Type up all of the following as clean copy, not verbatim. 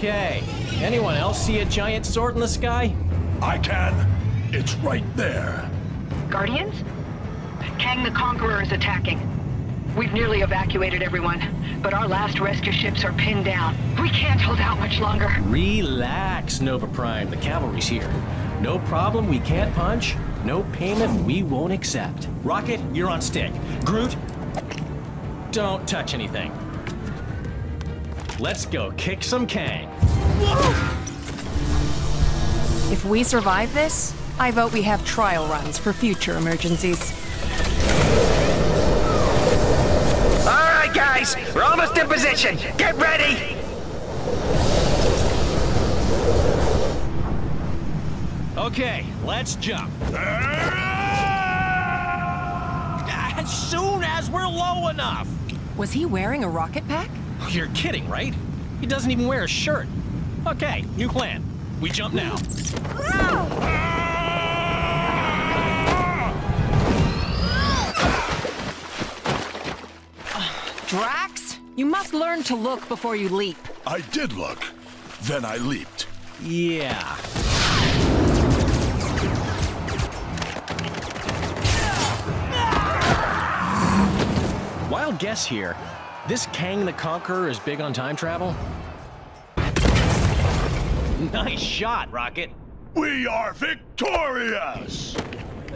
Okay. Anyone else see a giant sword in the sky? I can. It's right there. Guardians? Kang the Conqueror is attacking. We've nearly evacuated everyone, but our last rescue ships are pinned down. We can't hold out much longer. Relax, Nova Prime. The cavalry's here. No problem we can't punch. No payment we won't accept. Rocket, you're on stick. Groot, don't touch anything. Let's go kick some Kang. If we survive this, I vote we have trial runs for future emergencies. All right, guys, we're almost in position. Get ready. Okay, let's jump. As soon as we're low enough. Was he wearing a rocket pack? You're kidding, right? He doesn't even wear a shirt. Okay, new plan. We jump now. Drax, you must learn to look before you leap. I did look. Then I leaped. Yeah. Wild guess here. This Kang the Conqueror is big on time travel? Nice shot, Rocket. We are victorious!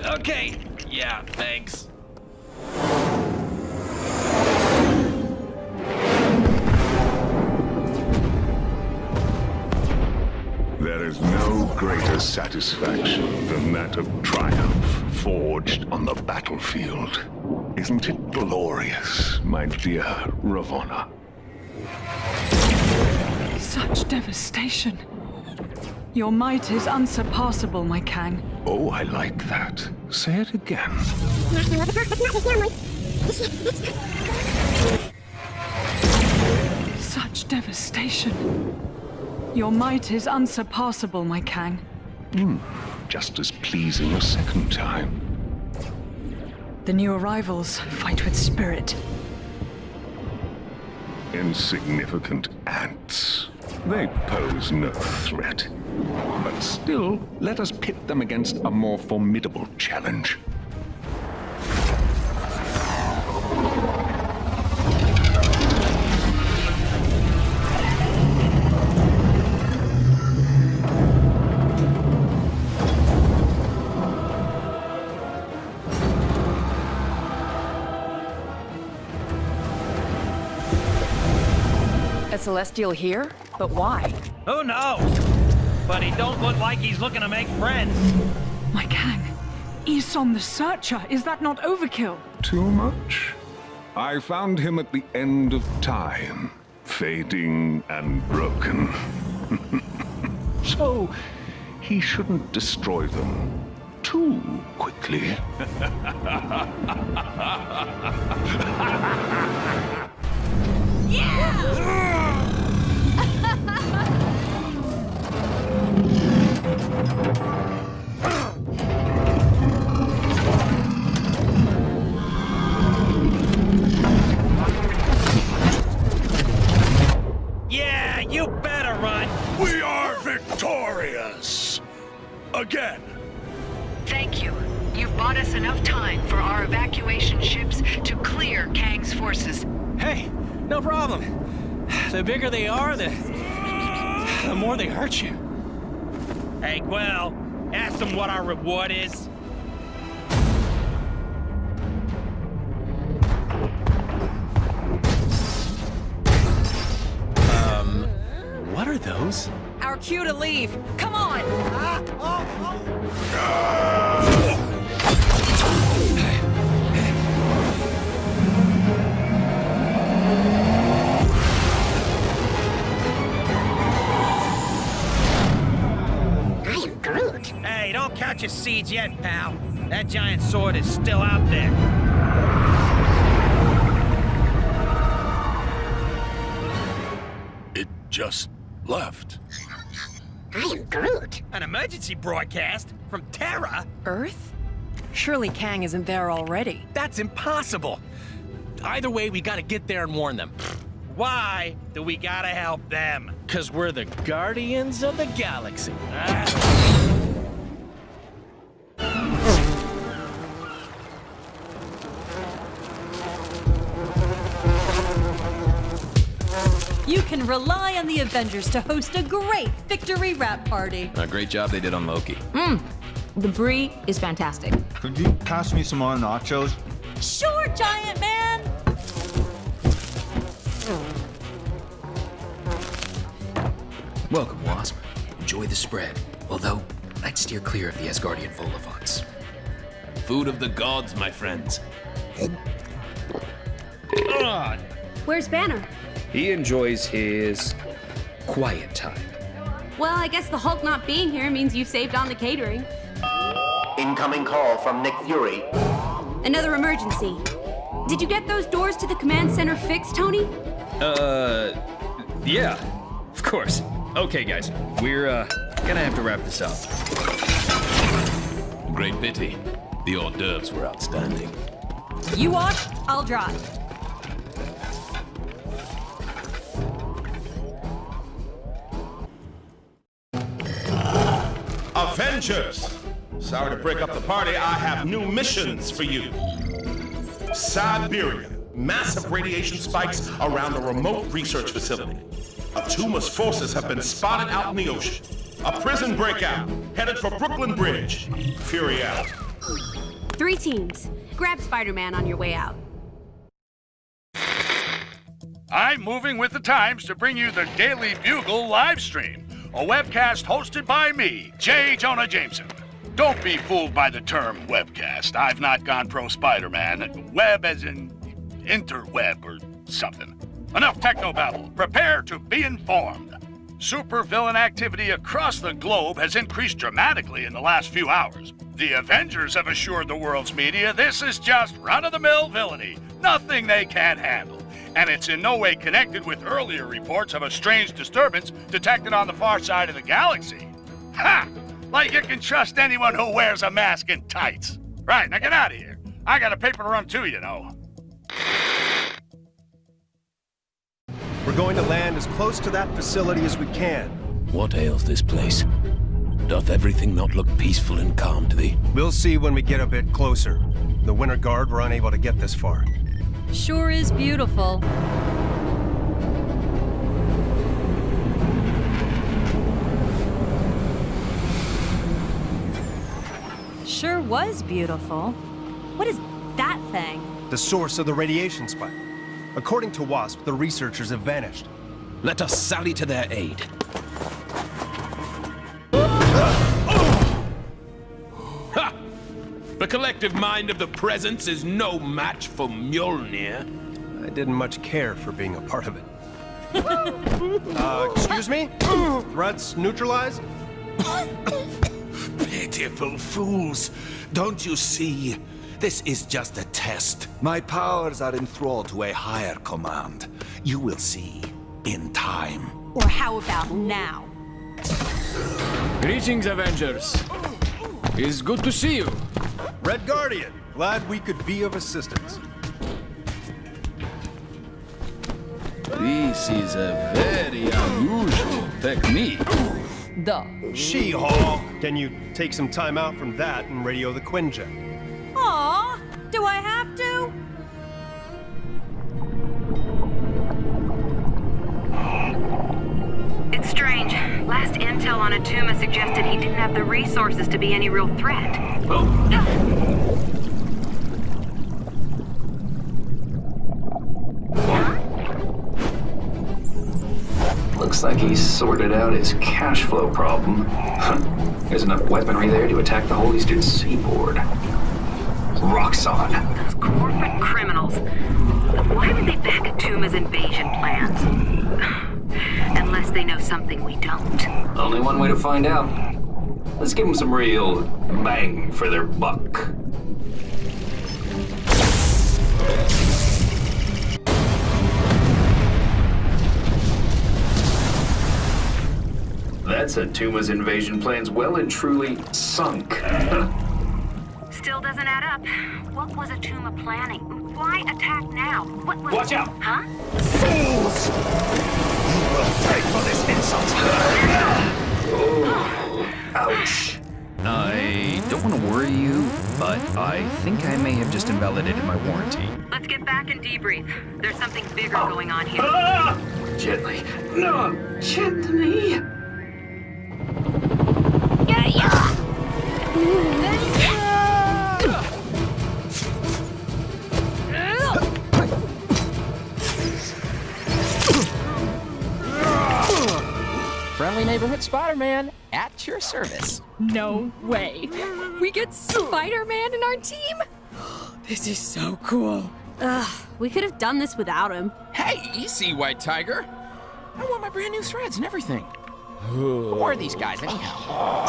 Okay, yeah, thanks. There is no greater satisfaction than that of triumph forged on the battlefield. Isn't it glorious, my dear Ravonna? Such devastation. Your might is unsurpassable, my Kang. Oh, I like that. Say it again. Such devastation. Your might is unsurpassable, my Kang. Just as pleasing a second time. The new arrivals fight with spirit. Insignificant ants. They pose no threat. But still, let us pit them against a more formidable challenge. A Celestial here? But why? Who knows? But he don't look like he's looking to make friends. My Kang, Isom the Searcher, is that not overkill? Too much? I found him at the end of time, fading and broken. So, he shouldn't destroy them too quickly. Yeah, you better run. We are victorious! Again! Thank you. You've bought us enough time for our evacuation ships to clear Kang's forces. Hey, no problem. The bigger they are, the more they hurt you. Hey, Quell, ask them what our reward is. What are those? Our cue to leave. Come on! Hey, don't catch your seeds yet, pal. That giant sword is still out there. It just left. An emergency broadcast from Terra? Earth? Surely Kang isn't there already. That's impossible. Either way, we gotta get there and warn them. Why do we gotta help them? Because we're the Guardians of the Galaxy. You can rely on the Avengers to host a great victory wrap party. A great job they did on Loki. The brie is fantastic. Could you pass me some more nachos? Sure, Giant Man! Welcome, Wasp. Enjoy the spread. Although, I'd steer clear of the Asgardian vol-au-vents. Food of the gods, my friends. Where's Banner? He enjoys his quiet time. Well, I guess the Hulk not being here means you've saved on the catering. Incoming call from Nick Fury. Another emergency. Did you get those doors to the command center fixed, Tony? Yeah, of course. Okay, guys, we're, gonna have to wrap this up. Great pity. The hors d'oeuvres were outstanding. You wash, I'll drive. Avengers! Sorry to break up the party, I have new missions for you. Siberia. Massive radiation spikes around a remote research facility. Atuma's forces have been spotted out in the ocean. A prison breakout, headed for Brooklyn Bridge. Fury out. 3 teams. Grab Spider-Man on your way out. I'm moving with the times to bring you the Daily Bugle live stream, a webcast hosted by me, J. Jonah Jameson. Don't be fooled by the term webcast. I've not gone pro Spider-Man. Web as in interweb or something. Enough technobabble. Prepare to be informed. Supervillain activity across the globe has increased dramatically in the last few hours. The Avengers have assured the world's media this is just run-of-the-mill villainy, nothing they can't handle. And it's in no way connected with earlier reports of a strange disturbance detected on the far side of the galaxy. Ha! Like you can trust anyone who wears a mask and tights. Right, now get out of here. I got a paper to run too, you know. We're going to land as close to that facility as we can. What ails this place? Doth everything not look peaceful and calm to thee? We'll see when we get a bit closer. The Winter Guard were unable to get this far. Sure is beautiful. Sure was beautiful. What is that thing? The source of the radiation spike. According to WASP, the researchers have vanished. Let us sally to their aid. Ha! The collective mind of the presence is no match for Mjolnir. I didn't much care for being a part of it. Excuse me? Threats neutralized? Pitiful fools. Don't you see? This is just a test. My powers are enthralled to a higher command. You will see in time. Or how about now? Greetings, Avengers. It's good to see you. Red Guardian, glad we could be of assistance. This is a very unusual technique. Duh. She-Hulk! Can you take some time out from that and radio the Quinjet? Aw, do I have to? It's strange. Last intel on Atuma suggested he didn't have the resources to be any real threat. Looks like he's sorted out his cash flow problem. There's enough weaponry there to attack the whole eastern seaboard. Roxxon. Those corporate criminals. Why would they back Atuma's invasion plans? Unless they know something we don't. Only one way to find out. Let's give them some real bang for their buck. That's Atuma's invasion plans well and truly sunk. Still doesn't add up. What was Atuma planning? Why attack now? What was... Watch out! Huh? Fools! don't want to worry you, but I think I may have just invalidated my warranty. Let's get back and debrief. There's something bigger going on here. Gently. No, gently. Friendly neighborhood Spider-Man at your service. No way. We get Spider-Man in our team? This is so cool. Ugh, we could have done this without him. Hey, easy, White Tiger. I want my brand new threads and everything. Who are these guys, anyhow?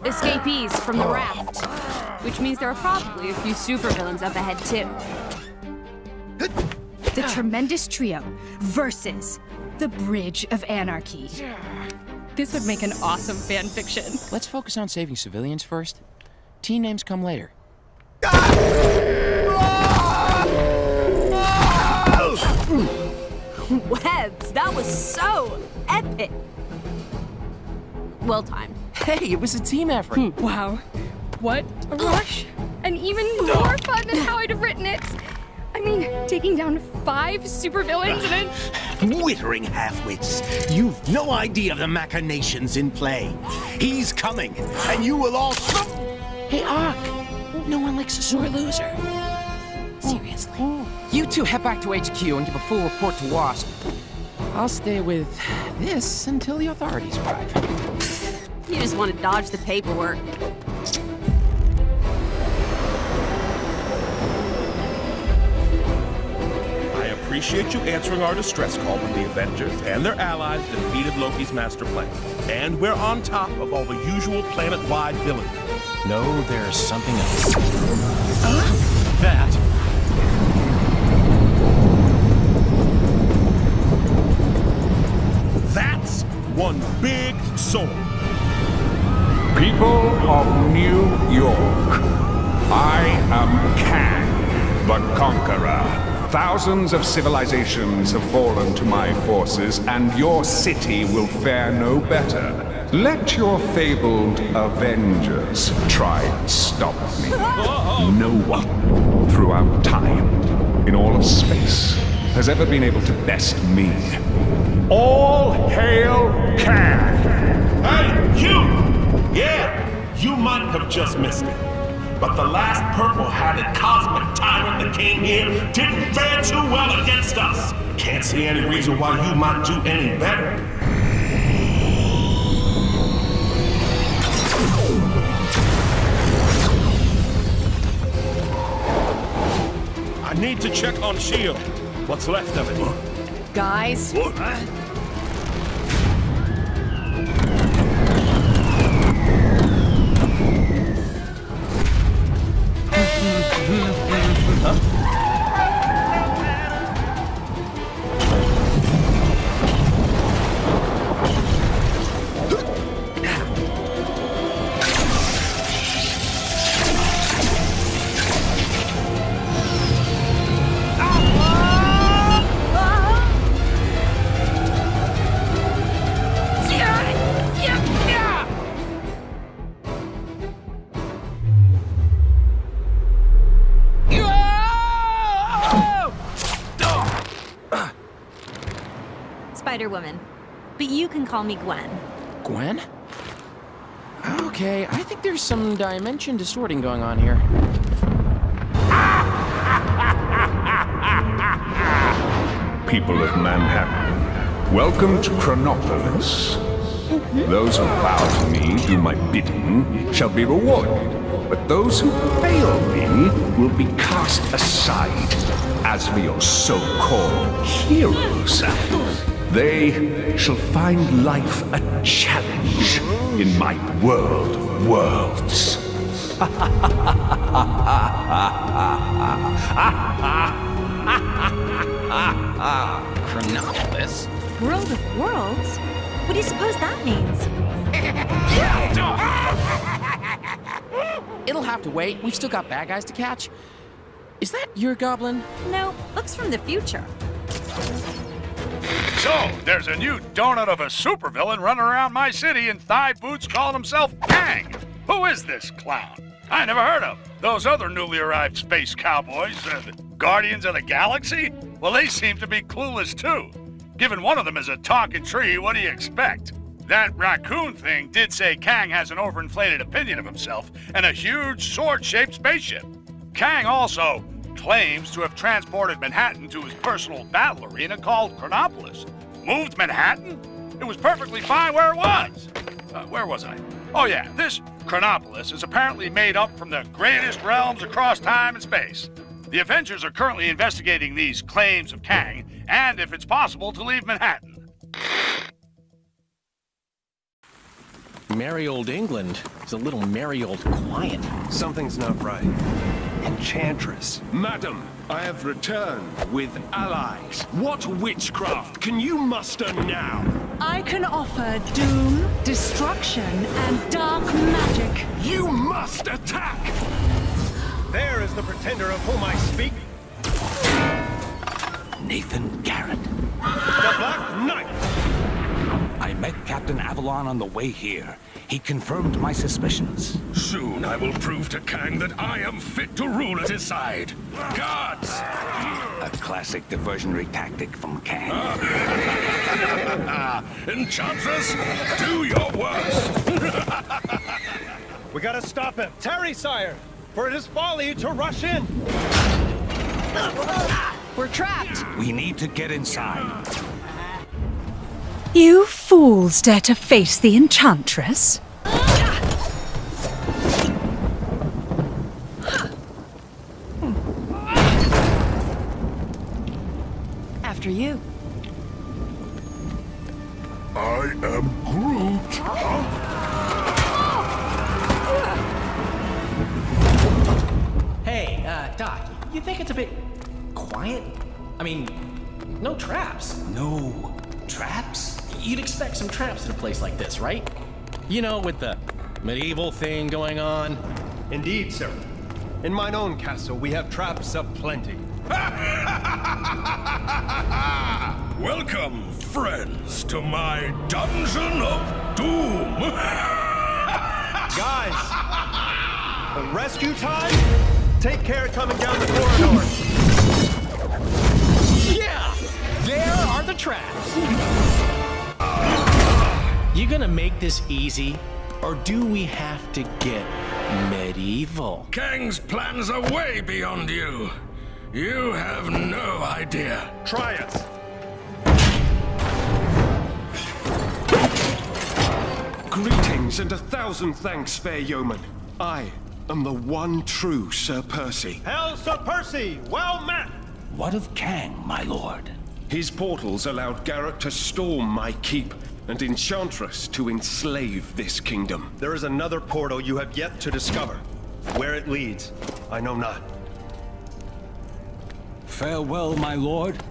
Escapees from the raft. Which means there are probably a few supervillains up ahead, too. The Tremendous Trio versus the Bridge of Anarchy. This would make an awesome fan fiction. Let's focus on saving civilians first. Team names come later. Webs, that was so epic. Well timed. Hey, it was a team effort. Wow. What a rush. And even more fun than how I'd have written it. I mean, taking down 5 supervillains and Withering half-wits, you've no idea of the machinations in play. He's coming, and you will all... Hey, Ock! No one likes a sore loser. Seriously. You two head back to HQ and give a full report to WASP. I'll stay with this until the authorities arrive. You just want to dodge the paperwork. I appreciate you answering our distress call when the Avengers and their allies defeated Loki's master plan. And we're on top of all the usual planet-wide villainy. No, there's something else. That. That's one big soul. People of New York, I am Kang, the Conqueror. Thousands of civilizations have fallen to my forces, and your city will fare no better. Let your fabled Avengers try and stop me. No one, throughout time, in all of space, has ever been able to best me. All hail Kang! Hey, you! Yeah, you might have just missed it. But the last purple-hatted cosmic tyrant that came here didn't fare too well against us. Can't see any reason why you might do any better. I need to check on S.H.I.E.L.D. What's left of it? guys. Spider-Woman. But you can call me Gwen. Gwen? Okay, I think there's some dimension distorting going on here. People of Manhattan, welcome to Chronopolis. Those who bow to me, do my bidding, shall be rewarded. But those who fail me will be cast aside as for your so-called heroes. They shall find life a challenge in my world of worlds. Chronopolis? World of Worlds? What do you suppose that means? It'll have to wait. We've still got bad guys to catch. Is that your goblin? No, looks from the future. So, there's a new donut of a supervillain running around my city in thigh boots calling himself Kang. Who is this clown? I never heard of. Those other newly arrived space cowboys, the Guardians of the Galaxy? Well, they seem to be clueless too. Given one of them is a talking tree, what do you expect? That raccoon thing did say Kang has an overinflated opinion of himself and a huge sword-shaped spaceship. Kang also claims to have transported Manhattan to his personal battle arena called Chronopolis. Moved Manhattan? It was perfectly fine where it was. Where was I? Oh yeah, this Chronopolis is apparently made up from the greatest realms across time and space. The Avengers are currently investigating these claims of Kang, and if it's possible to leave Manhattan. Merry old England is a little merry old quiet. Something's not right. Enchantress. Madam, I have returned with allies. What witchcraft can you muster now? I can offer doom, destruction, and dark magic. You must attack! There is the pretender of whom I speak. Nathan Garrett. The Black Knight! I met Captain Avalon on the way here. He confirmed my suspicions. Soon I will prove to Kang that I am fit to rule at his side. Guards! A classic diversionary tactic from Kang. Enchantress, do your worst! We gotta stop him. Tarry, sire, for it is folly to rush in. We're trapped. We need to get inside. You fools dare to face the Enchantress? After you. I am Groot. Hey, Doc, you think it's a bit quiet? I mean, no traps. No traps? You'd expect some traps in a place like this, right? You know, with the medieval thing going on. Indeed, sir. In mine own castle, we have traps aplenty. Welcome, friends, to my dungeon of doom. Guys, the rescue time? Take care coming down the corridor. Yeah! There are the traps! You gonna make this easy, or do we have to get medieval? Kang's plans are way beyond you. You have no idea. Try it. Greetings and 1,000 thanks, fair yeoman. I am the one true Sir Percy. Hail, Sir Percy! Well met! What of Kang, my lord? His portals allowed Garrett to storm my keep, and Enchantress to enslave this kingdom. There is another portal you have yet to discover. Where it leads, I know not. Farewell, my lord.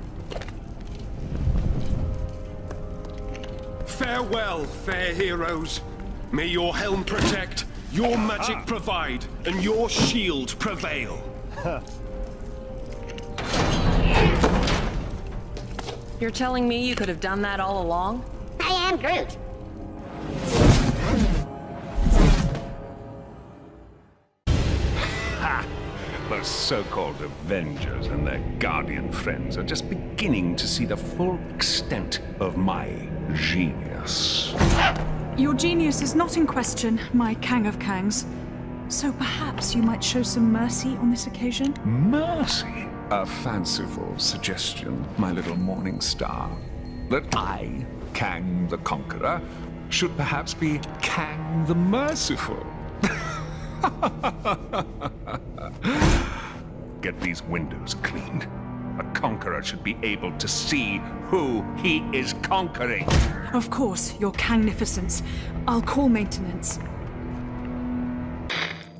Farewell, fair heroes. May your helm protect, your magic provide, and your shield prevail. You're telling me you could have done that all along? I am Groot. Ha! The so-called Avengers and their Guardian friends are just beginning to see the full extent of my genius. Your genius is not in question, my Kang of Kangs. So perhaps you might show some mercy on this occasion? Mercy? A fanciful suggestion, my little morning star. That I, Kang the Conqueror, should perhaps be Kang the Merciful. Get these windows cleaned. A conqueror should be able to see who he is conquering. Of course, your Kangnificence. I'll call maintenance.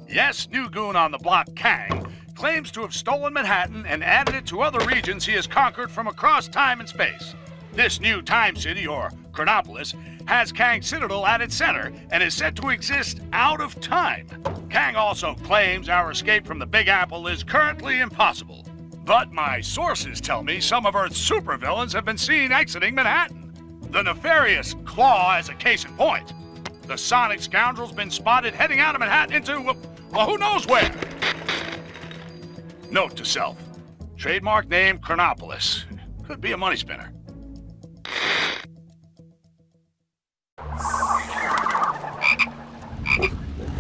Yes, new goon on the block, Kang, claims to have stolen Manhattan and added it to other regions he has conquered from across time and space. This new time city, or Chronopolis, has Kang's Citadel at its center and is said to exist out of time. Kang also claims our escape from the Big Apple is currently impossible. But my sources tell me some of Earth's supervillains have been seen exiting Manhattan. The nefarious Claw as a case in point. The Sonic scoundrel's been spotted heading out of Manhattan into Well, who knows where? Note to self. Trademark name Chronopolis. Could be a money spinner.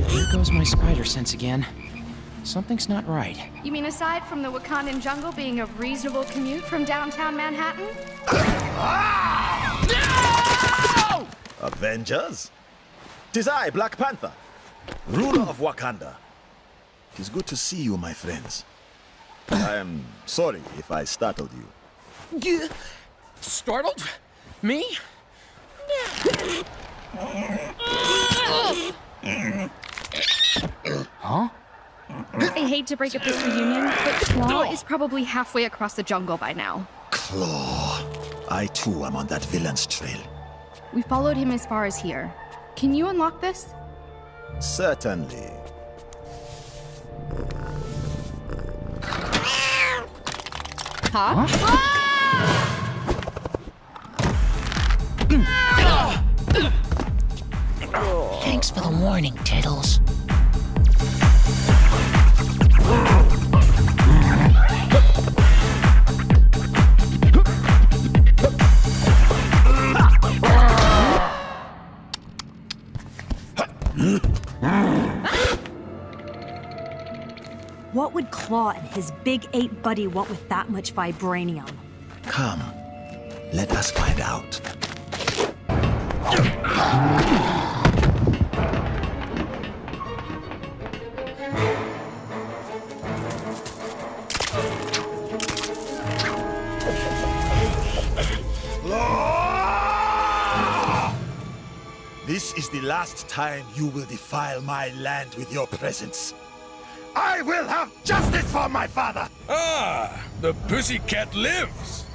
Here goes my spider sense again. Something's not right. You mean aside from the Wakandan jungle being a reasonable commute from downtown Manhattan? No! Avengers? 'Tis I, Black Panther, ruler of Wakanda. 'Tis good to see you, my friends. I am sorry if I startled you. Startled? Me? Huh? I hate to break up this reunion, but Claw is probably halfway across the jungle by now. Claw. I too am on that villain's trail. We followed him as far as here. Can you unlock this? Certainly. Huh? Thanks for the warning, Tiddles. What would Claw and his big ape buddy want with that much vibranium? Come, let us find out. This is the last time you will defile my land with your presence. I will have justice for my father! Ah, the pussycat lives.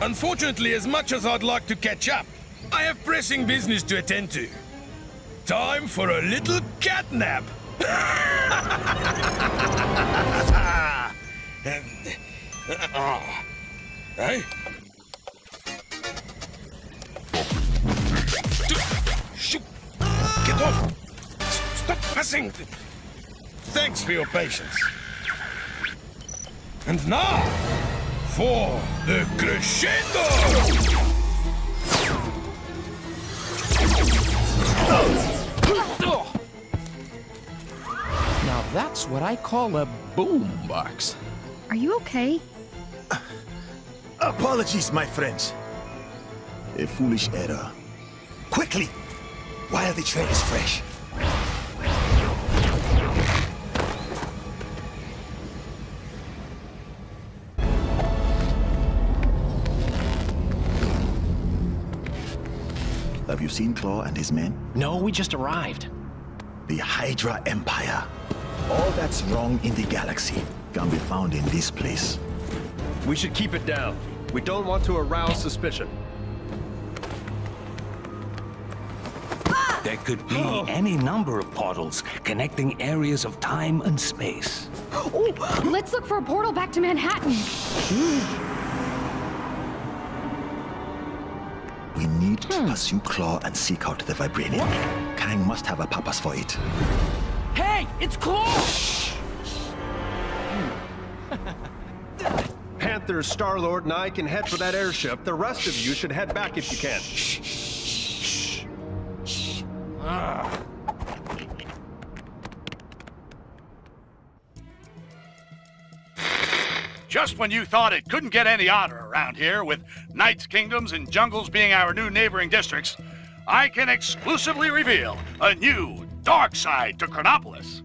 Unfortunately, as much as I'd like to catch up, I have pressing business to attend to. Time for a little cat nap. Hey? Get off! Stop pressing! Thanks for your patience. And now, for the crescendo! Now that's what I call a boombox. Are you okay? Apologies, my friends. A foolish error. Quickly, while the trail is fresh. Have you seen Claw and his men? No, we just arrived. The Hydra Empire. All that's wrong in the galaxy can be found in this place. We should keep it down. We don't want to arouse suspicion. There could be any number of portals connecting areas of time and space. Oh, let's look for a portal back to Manhattan. We need to pursue Claw and seek out the vibranium. Kang must have a purpose for it. Hey, it's Claw! Panther, Star-Lord, and I can head for that airship. The rest of you should head back if you can. Just when you thought it couldn't get any odder around here, with Knights, Kingdoms, and Jungles being our new neighboring districts, I can exclusively reveal a new dark side to Chronopolis.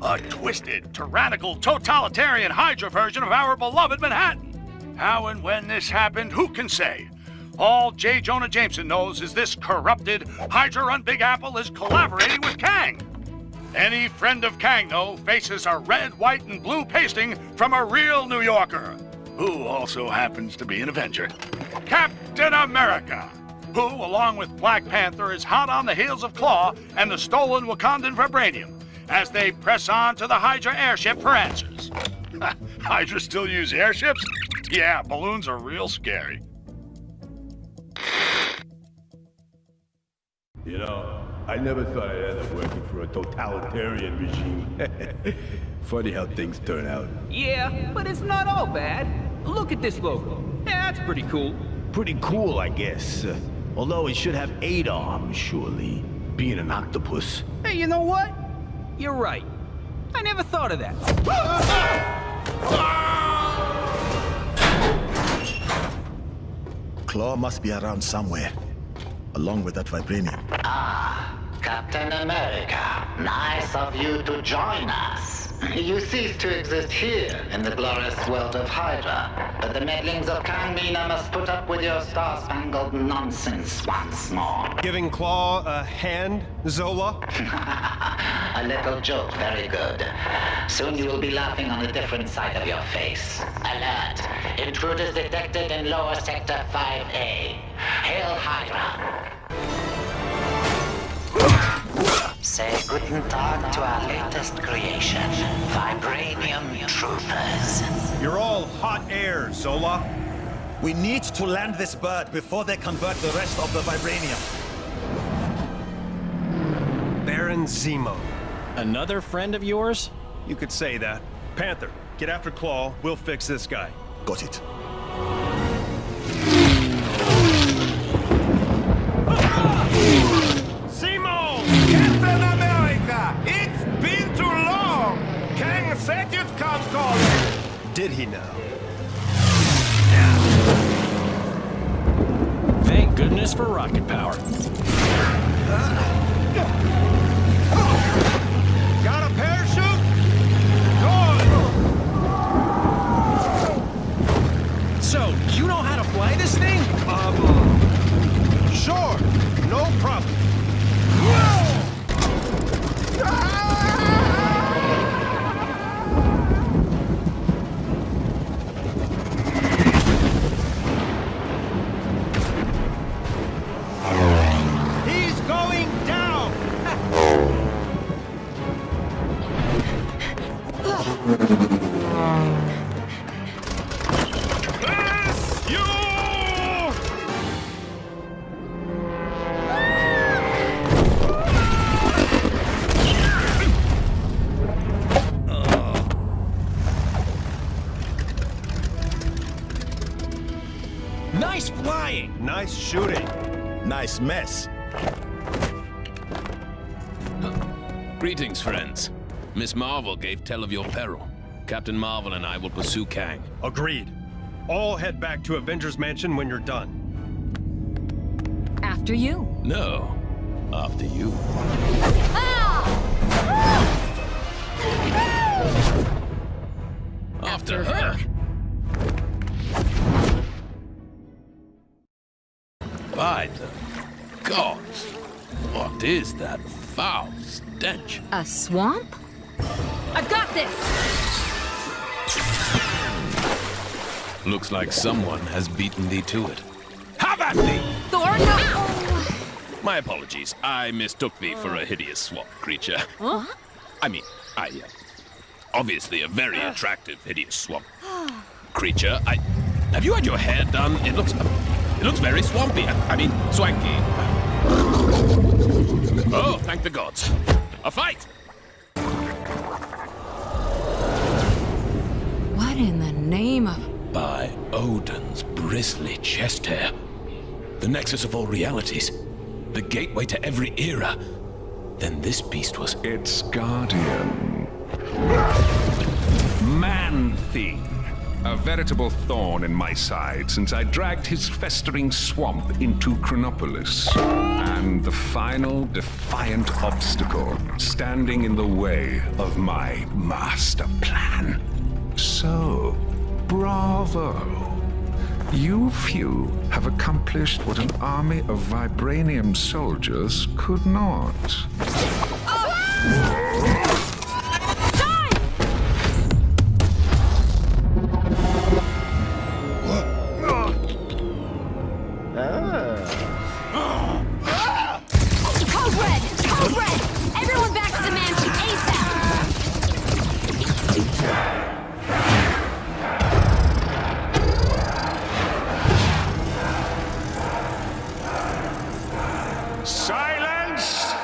A twisted, tyrannical, totalitarian Hydra version of our beloved Manhattan. How and when this happened, who can say? All J. Jonah Jameson knows is this corrupted, Hydra-run Big Apple is collaborating with Kang. Any friend of Kang, though, faces a red, white, and blue pasting from a real New Yorker, who also happens to be an Avenger. Captain America, who, along with Black Panther, is hot on the heels of Claw and the stolen Wakandan vibranium, as they press on to the Hydra airship for answers. Hydra still use airships? Yeah, balloons are real scary. You know, I never thought I'd end up working for a totalitarian regime. Funny how things turn out. Yeah, but it's not all bad. Look at this logo. Yeah, that's pretty cool. Pretty cool, I guess. Although it should have 8 arms, surely. Being an octopus. Hey, you know what? You're right. I never thought of that. Claw must be around somewhere, along with that vibranium. Captain America, nice of you to join us. You cease to exist here in the glorious world of Hydra, but the meddlings of Kangmina must put up with your star-spangled nonsense once more. Giving Claw a hand, Zola? A little joke, very good. Soon you will be laughing on a different side of your face. Alert! Intruders detected in lower sector 5A. Hail Hydra! Say guten Tag to our latest creation, Vibranium Troopers. You're all hot air, Zola. We need to land this bird before they convert the rest of the vibranium. Baron Zemo. Another friend of yours? You could say that. Panther, get after Claw. We'll fix this guy. Got it. Zemo! Captain America! It's been too long! Kang said you'd come calling! Did he now? Thank goodness for rocket power. Got a parachute? Good! So, you know how to fly this thing? Sure. No problem. He's going down! Bless you! Nice flying! Nice shooting. Nice mess. Greetings, friends. Miss Marvel gave tell of your peril. Captain Marvel and I will pursue Kang. Agreed. All head back to Avengers Mansion when you're done. After you. No, after you. After her. By the gods, what is that foul stench? A swamp? I've got this! Looks like someone has beaten thee to it. Have at thee! Thor, no! My apologies. I mistook thee for a hideous swamp creature. Huh? I mean, obviously a very attractive hideous swamp creature. Have you had your hair done? It looks very swampy. I mean, swanky. Oh, thank the gods. A fight! What in the name of... By Odin's bristly chest hair. The nexus of all realities. The gateway to every era. Then this beast was... Its guardian. Man-Thing. A veritable thorn in my side since I dragged his festering swamp into Chronopolis. And the final defiant obstacle standing in the way of my master plan. So, bravo. You few have accomplished what an army of vibranium soldiers could not. Code Red! Code Red! Everyone back to the mansion ASAP! Silence!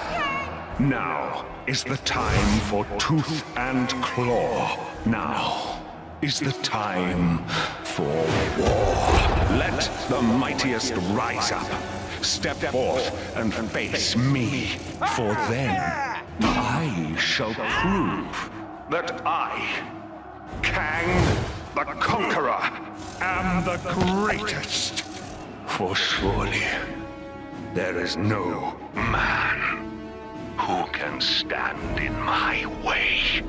Now is the time for tooth and claw. Now is the time for war. Let the mightiest rise up. Step forth and face me, for then I shall prove that I, Kang the Conqueror, am the greatest. For surely there is no man who can stand in my way.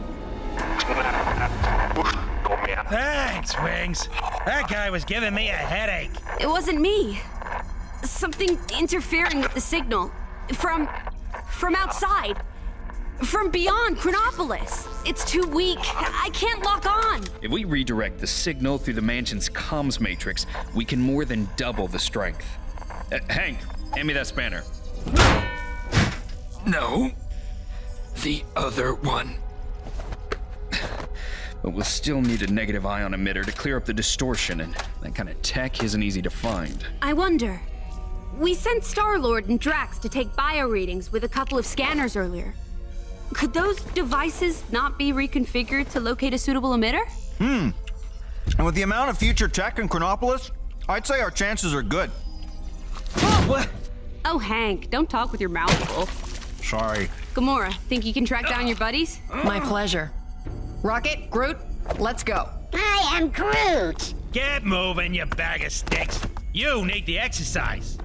Thanks, Wings. That guy was giving me a headache. It wasn't me. Something interfering with the signal. From outside. From beyond Chronopolis. It's too weak. I can't lock on. If we redirect the signal through the mansion's comms matrix, we can more than double the strength. Hank, hand me that spanner. No. The other one. But we'll still need a negative ion emitter to clear up the distortion, and that kind of tech isn't easy to find. I wonder. We sent Star-Lord and Drax to take bio readings with a couple of scanners earlier. Could those devices not be reconfigured to locate a suitable emitter? And with the amount of future tech in Chronopolis, I'd say our chances are good. What? Oh, Hank, don't talk with your mouth full. Sorry. Gamora, think you can track down your buddies? My pleasure. Rocket, Groot, let's go. I am Groot. Get moving, you bag of sticks. You need the exercise.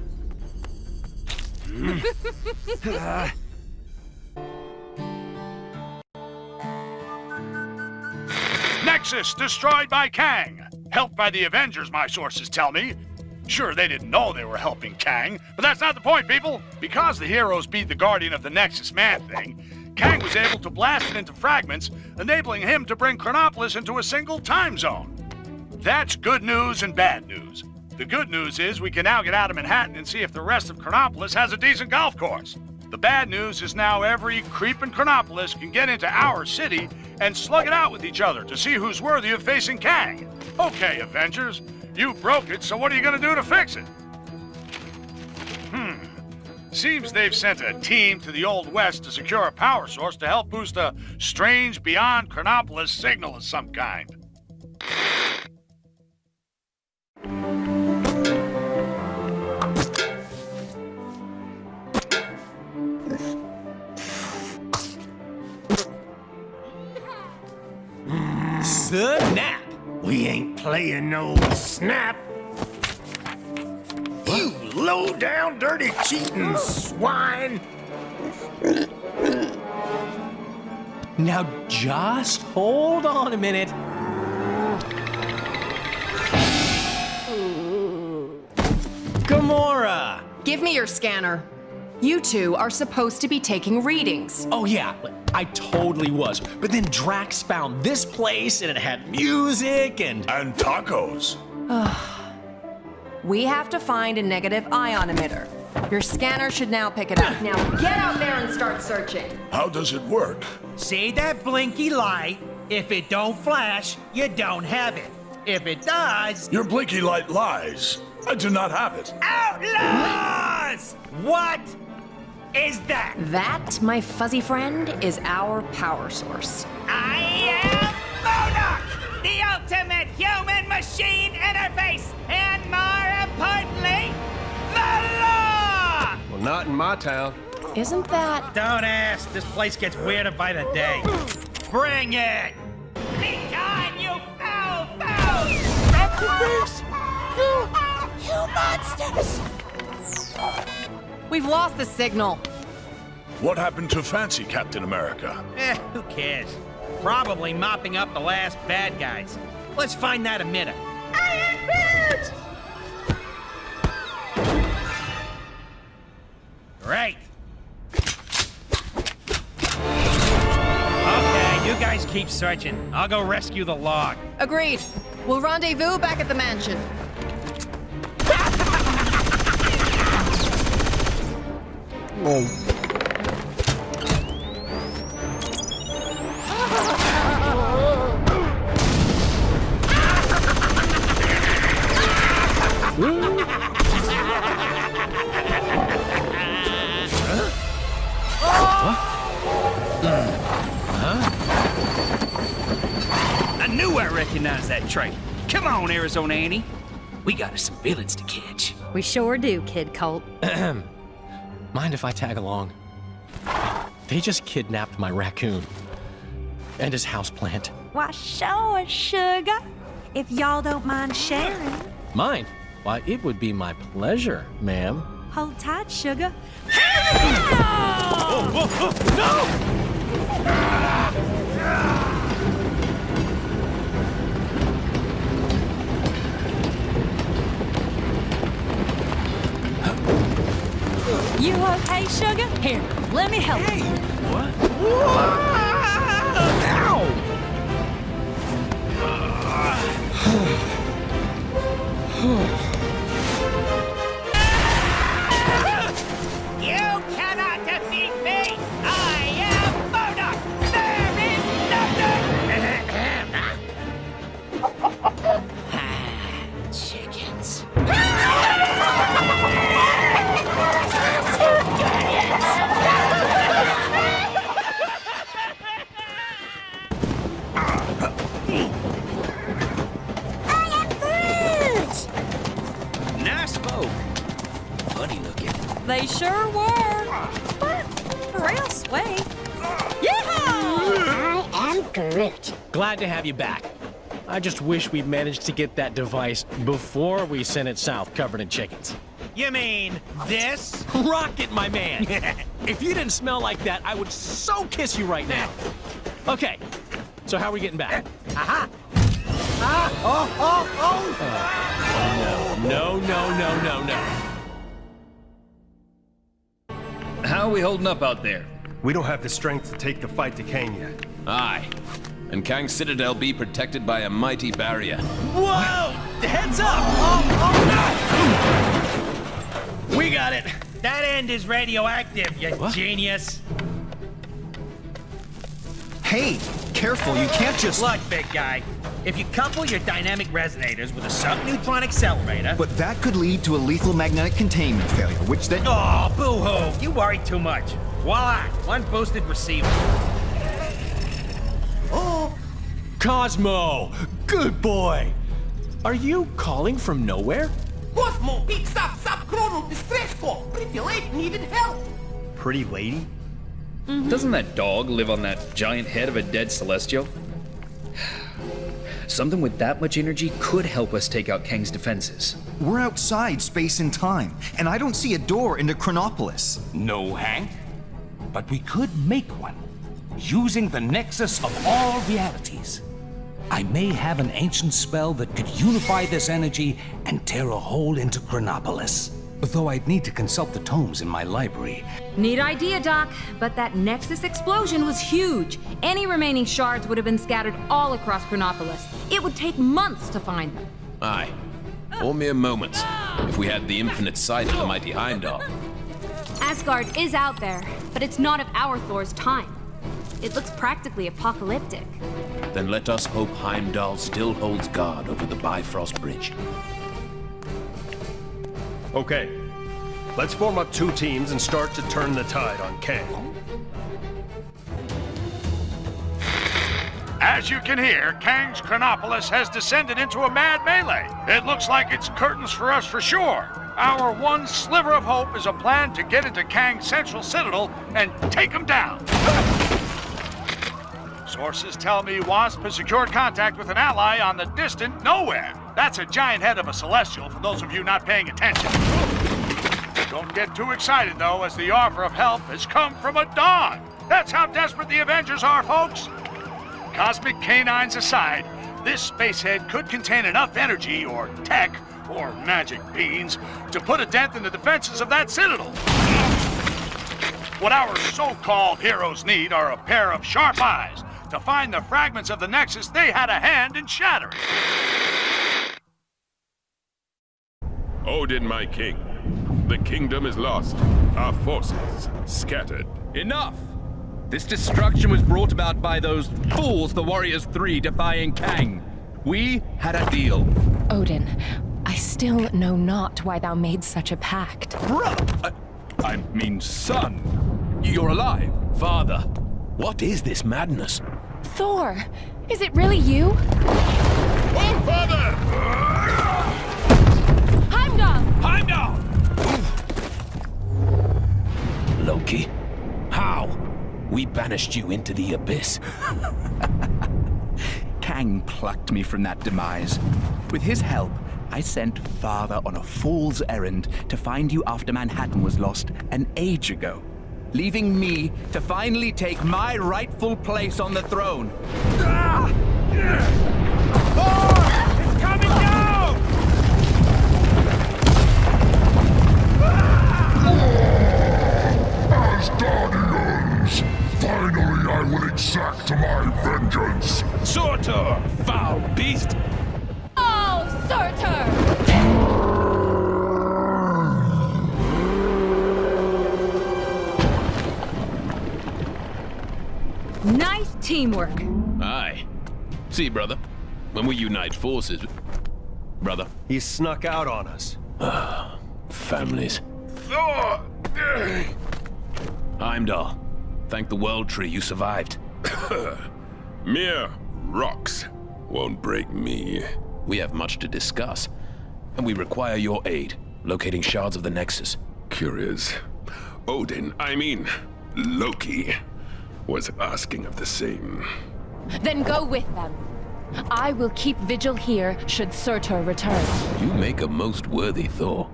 Nexus destroyed by Kang. Helped by the Avengers, my sources tell me. Sure, they didn't know they were helping Kang, but that's not the point, people. Because the heroes beat the Guardian of the Nexus Man-Thing, Kang was able to blast it into fragments, enabling him to bring Chronopolis into a single time zone. That's good news and bad news. The good news is we can now get out of Manhattan and see if the rest of Chronopolis has a decent golf course. The bad news is now every creep in Chronopolis can get into our city and slug it out with each other to see who's worthy of facing Kang. Okay, Avengers, you broke it, so what are you gonna do to fix it? Seems they've sent a team to the Old West to secure a power source to help boost a strange beyond Chronopolis signal of some kind. Snap! We ain't playing no snap. You low-down, dirty, cheating swine! Now just hold on a minute. Gamora! Give me your scanner. You two are supposed to be taking readings. Oh yeah, I totally was. But then Drax found this place and it had music and tacos. We have to find a negative ion emitter. Your scanner should now pick it up. Now get out there and start searching. How does it work? See that blinky light? If it don't flash, you don't have it. If it does... Your blinky light lies. I do not have it. Outlaws! What is that? That, my fuzzy friend, is our power source. I am MODOK, the ultimate human-machine interface, and more importantly, the law! Well, not in my town. Isn't that... Don't ask. This place gets weirder by the day. Bring it! Be gone, you foul fools! You monsters! We've lost the signal. What happened to Fancy Captain America? Who cares? Probably mopping up the last bad guys. Let's find that emitter. I am Groot! Great. Okay, you guys keep searching. I'll go rescue the log. Agreed. We'll rendezvous back at the mansion. that train. Come on, Arizona Annie. We got us some villains to catch. We sure do, Kid Colt. Mind if I tag along? They just kidnapped my raccoon. And his houseplant. Why, sure, sugar. If y'all don't mind sharing. Mine? Why, it would be my pleasure, ma'am. Hold tight, sugar. You okay, sugar? Here, let me help you. What? You cannot defeat me! I am Murdoch! There is nothing! Chickens. Nice folk. Funny looking. They sure were. But real sweet. Yeehaw! I am Groot. Glad to have you back. I just wish we'd managed to get that device before we sent it south covered in chickens. You mean this? Rocket, my man! If you didn't smell like that, I would so kiss you right now. Okay, so how are we getting back? Aha! No. How are we holding up out there? We don't have the strength to take the fight to Kang yet. Aye. And Kang's Citadel be protected by a mighty barrier. Whoa! Heads up! We got it. That end is radioactive, you genius. Hey, careful, you can't just... Look, big guy. If you couple your dynamic resonators with a subneutron accelerator... But that could lead to a lethal magnetic containment failure, which then... Oh, boo-hoo! You worry too much. Voila! One boosted receiver. Oh! Cosmo! Good boy! Are you calling from nowhere? Cosmo picks up subchronal distress call. Pretty lady needed help. Pretty lady? Doesn't that dog live on that giant head of a dead Celestial? Something with that much energy could help us take out Kang's defenses. We're outside space and time, and I don't see a door into Chronopolis. No, Hank. But we could make one, using the nexus of all realities. I may have an ancient spell that could unify this energy and tear a hole into Chronopolis. Though I'd need to consult the tomes in my library. Neat idea, Doc, but that Nexus explosion was huge. Any remaining shards would have been scattered all across Chronopolis. It would take months to find them. Aye. All mere moments, if we had the infinite sight of the mighty Heimdall. Asgard is out there, but it's not of our Thor's time. It looks practically apocalyptic. Then let us hope Heimdall still holds guard over the Bifrost Bridge. Okay. Let's form up 2 teams and start to turn the tide on Kang. As you can hear, Kang's Chronopolis has descended into a mad melee. It looks like it's curtains for us for sure. Our one sliver of hope is a plan to get into Kang's central citadel and take him down. Sources tell me Wasp has secured contact with an ally on the distant Nowhere. That's a giant head of a Celestial, for those of you not paying attention. Don't get too excited, though, as the offer of help has come from a dog. That's how desperate the Avengers are, folks. Cosmic canines aside, this spacehead could contain enough energy, or tech, or magic beans, to put a dent in the defenses of that citadel. What our so-called heroes need are a pair of sharp eyes to find the fragments of the Nexus they had a hand in shattering. Odin, my king. The kingdom is lost. Our forces scattered. Enough! This destruction was brought about by those fools, the Warriors 3, defying Kang. We had a deal. Odin, I still know not why thou made such a pact. I mean, son. You're alive. Father, what is this madness? Thor, is it really you? Oh, Father! Heimdall! Heimdall! Loki, how? We banished you into the abyss. Kang plucked me from that demise. With his help, I sent Father on a fool's errand to find you after Manhattan was lost an age ago, leaving me to finally take my rightful place on the throne. Thor! It's coming down! As Guardians, finally I will exact my vengeance. Surtur, foul beast! Oh, Surtur! Nice teamwork. Aye. See, brother, when we unite forces... Brother. He snuck out on us. Families. Thor! Heimdall, thank the World Tree you survived. Mere rocks won't break me. We have much to discuss, and we require your aid locating shards of the Nexus. Curious. Odin, I mean, Loki, was asking of the same. Then go with them. I will keep vigil here should Surtur return. You make a most worthy Thor.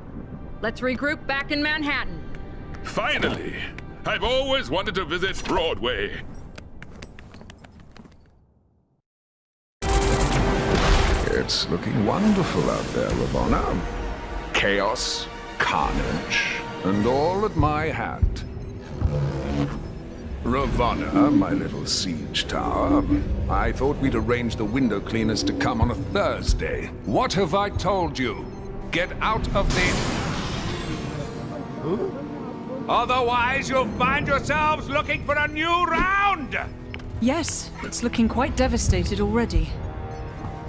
Let's regroup back in Manhattan. Finally! I've always wanted to visit Broadway. It's looking wonderful out there, Ravonna. Chaos, carnage, and all at my hand. Ravonna, my little siege tower, I thought we'd arrange the window cleaners to come on a Thursday. What have I told you? Get out of the... Otherwise, you'll find yourselves looking for a new round! Yes, it's looking quite devastated already.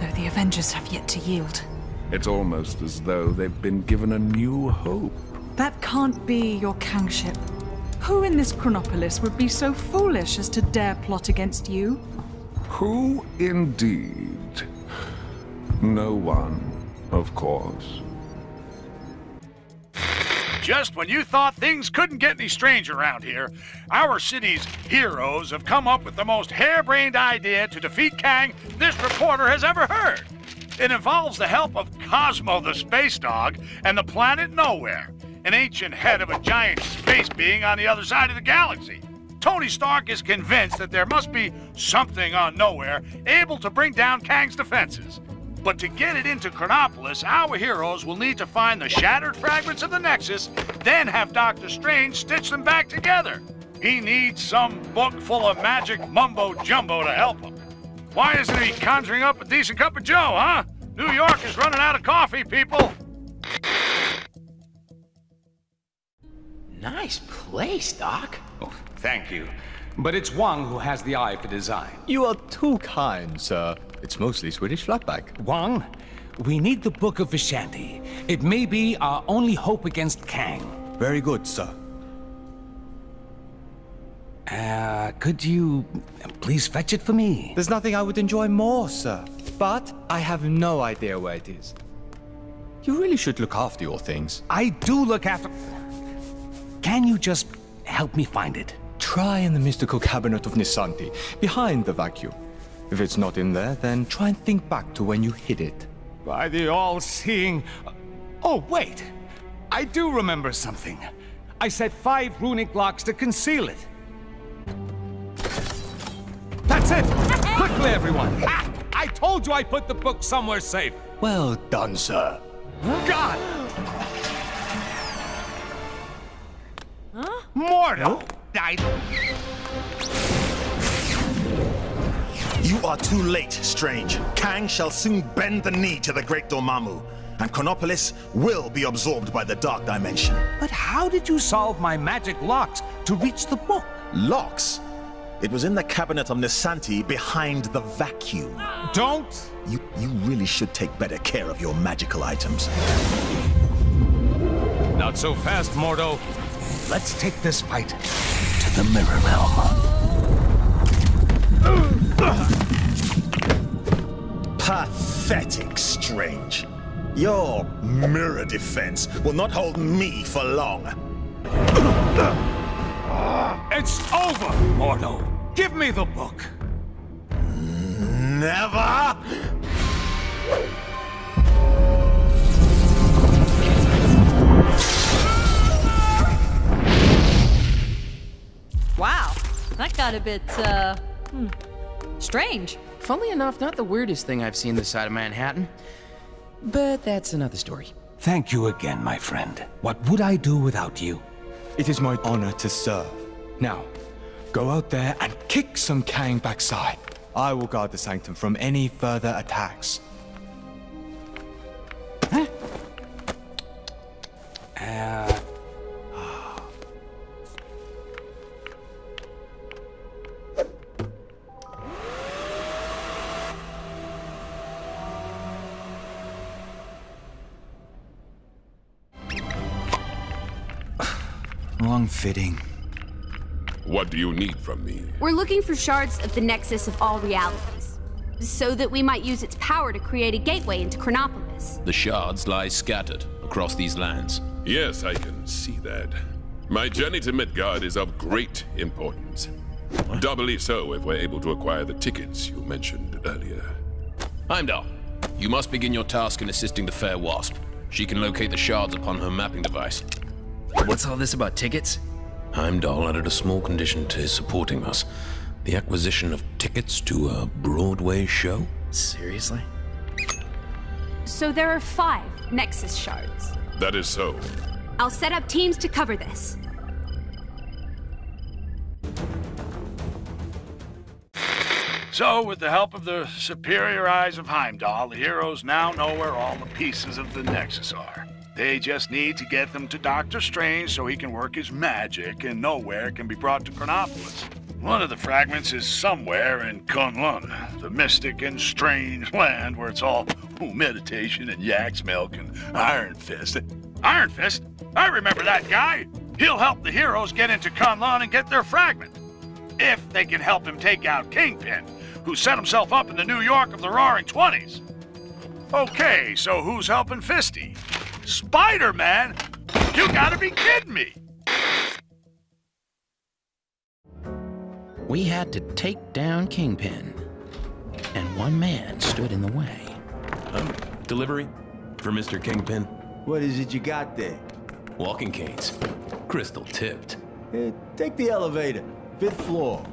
Though the Avengers have yet to yield. It's almost as though they've been given a new hope. That can't be, your kingship. Who in this Chronopolis would be so foolish as to dare plot against you? Who indeed? No one, of course. Just when you thought things couldn't get any stranger around here, our city's heroes have come up with the most harebrained idea to defeat Kang this reporter has ever heard. It involves the help of Cosmo the space dog and the planet Nowhere, an ancient head of a giant space being on the other side of the galaxy. Tony Stark is convinced that there must be something on Nowhere able to bring down Kang's defenses. But to get it into Chronopolis, our heroes will need to find the shattered fragments of the Nexus, then have Doctor Strange stitch them back together. He needs some book full of magic mumbo-jumbo to help him. Why isn't he conjuring up a decent cup of joe, huh? New York is running out of coffee, people. Nice place, Doc. Oh, thank you. But it's Wang who has the eye for design. You are too kind, sir. It's mostly Swedish flatback. Wang, we need the Book of Vishanti. It may be our only hope against Kang. Very good, sir. Could you please fetch it for me? There's nothing I would enjoy more, sir. But I have no idea where it is. You really should look after your things. I do look after... Can you just help me find it? Try in the mystical cabinet of Nisanti, behind the vacuum. If it's not in there, then try and think back to when you hid it. By the all-seeing... Oh, wait! I do remember something. I set 5 runic locks to conceal it. That's it! Quickly, everyone! Ha! I told you I put the book somewhere safe. Well done, sir. God! Huh? Mortal! You are too late, Strange. Kang shall soon bend the knee to the great Dormammu, and Chronopolis will be absorbed by the Dark Dimension. But how did you solve my magic locks to reach the book? Locks? It was in the cabinet of Nisanti behind the vacuum. Don't! You really should take better care of your magical items. Not so fast, Mordo. Let's take this fight to the Mirror Realm. Pathetic, Strange. Your mirror defense will not hold me for long. It's over, Mordo. Give me the book. Never! Wow, that got a bit, strange. Funnily enough, not the weirdest thing I've seen this side of Manhattan. But that's another story. Thank you again, my friend. What would I do without you? It is my honor to serve. Now, go out there and kick some Kang backside. I will guard the sanctum from any further attacks. Wrong fitting. What do you need from me? We're looking for shards of the nexus of all realities, so that we might use its power to create a gateway into Chronopolis. The shards lie scattered across these lands. Yes, I can see that. My journey to Midgard is of great importance. Doubly so if we're able to acquire the tickets you mentioned earlier. Heimdall, you must begin your task in assisting the fair Wasp. She can locate the shards upon her mapping device. What's all this about tickets? Heimdall added a small condition to his supporting us. The acquisition of tickets to a Broadway show? Seriously? So there are 5 nexus shards. That is so. I'll set up teams to cover this. So, with the help of the superior eyes of Heimdall, the heroes now know where all the pieces of the Nexus are. They just need to get them to Doctor Strange so he can work his magic and know where it can be brought to Chronopolis. One of the fragments is somewhere in Kunlun, the mystic and strange land where it's all meditation and yak's milk and Iron Fist. Iron Fist? I remember that guy! He'll help the heroes get into Kunlun and get their fragment. If they can help him take out Kingpin, who set himself up in the New York of the Roaring '20s. Okay, so who's helping Fisty? Spider-Man? You gotta be kidding me! We had to take down Kingpin, and one man stood in the way. Delivery for Mr. Kingpin. What is it you got there? Walking canes. Crystal tipped. Hey, take the elevator. 5th floor.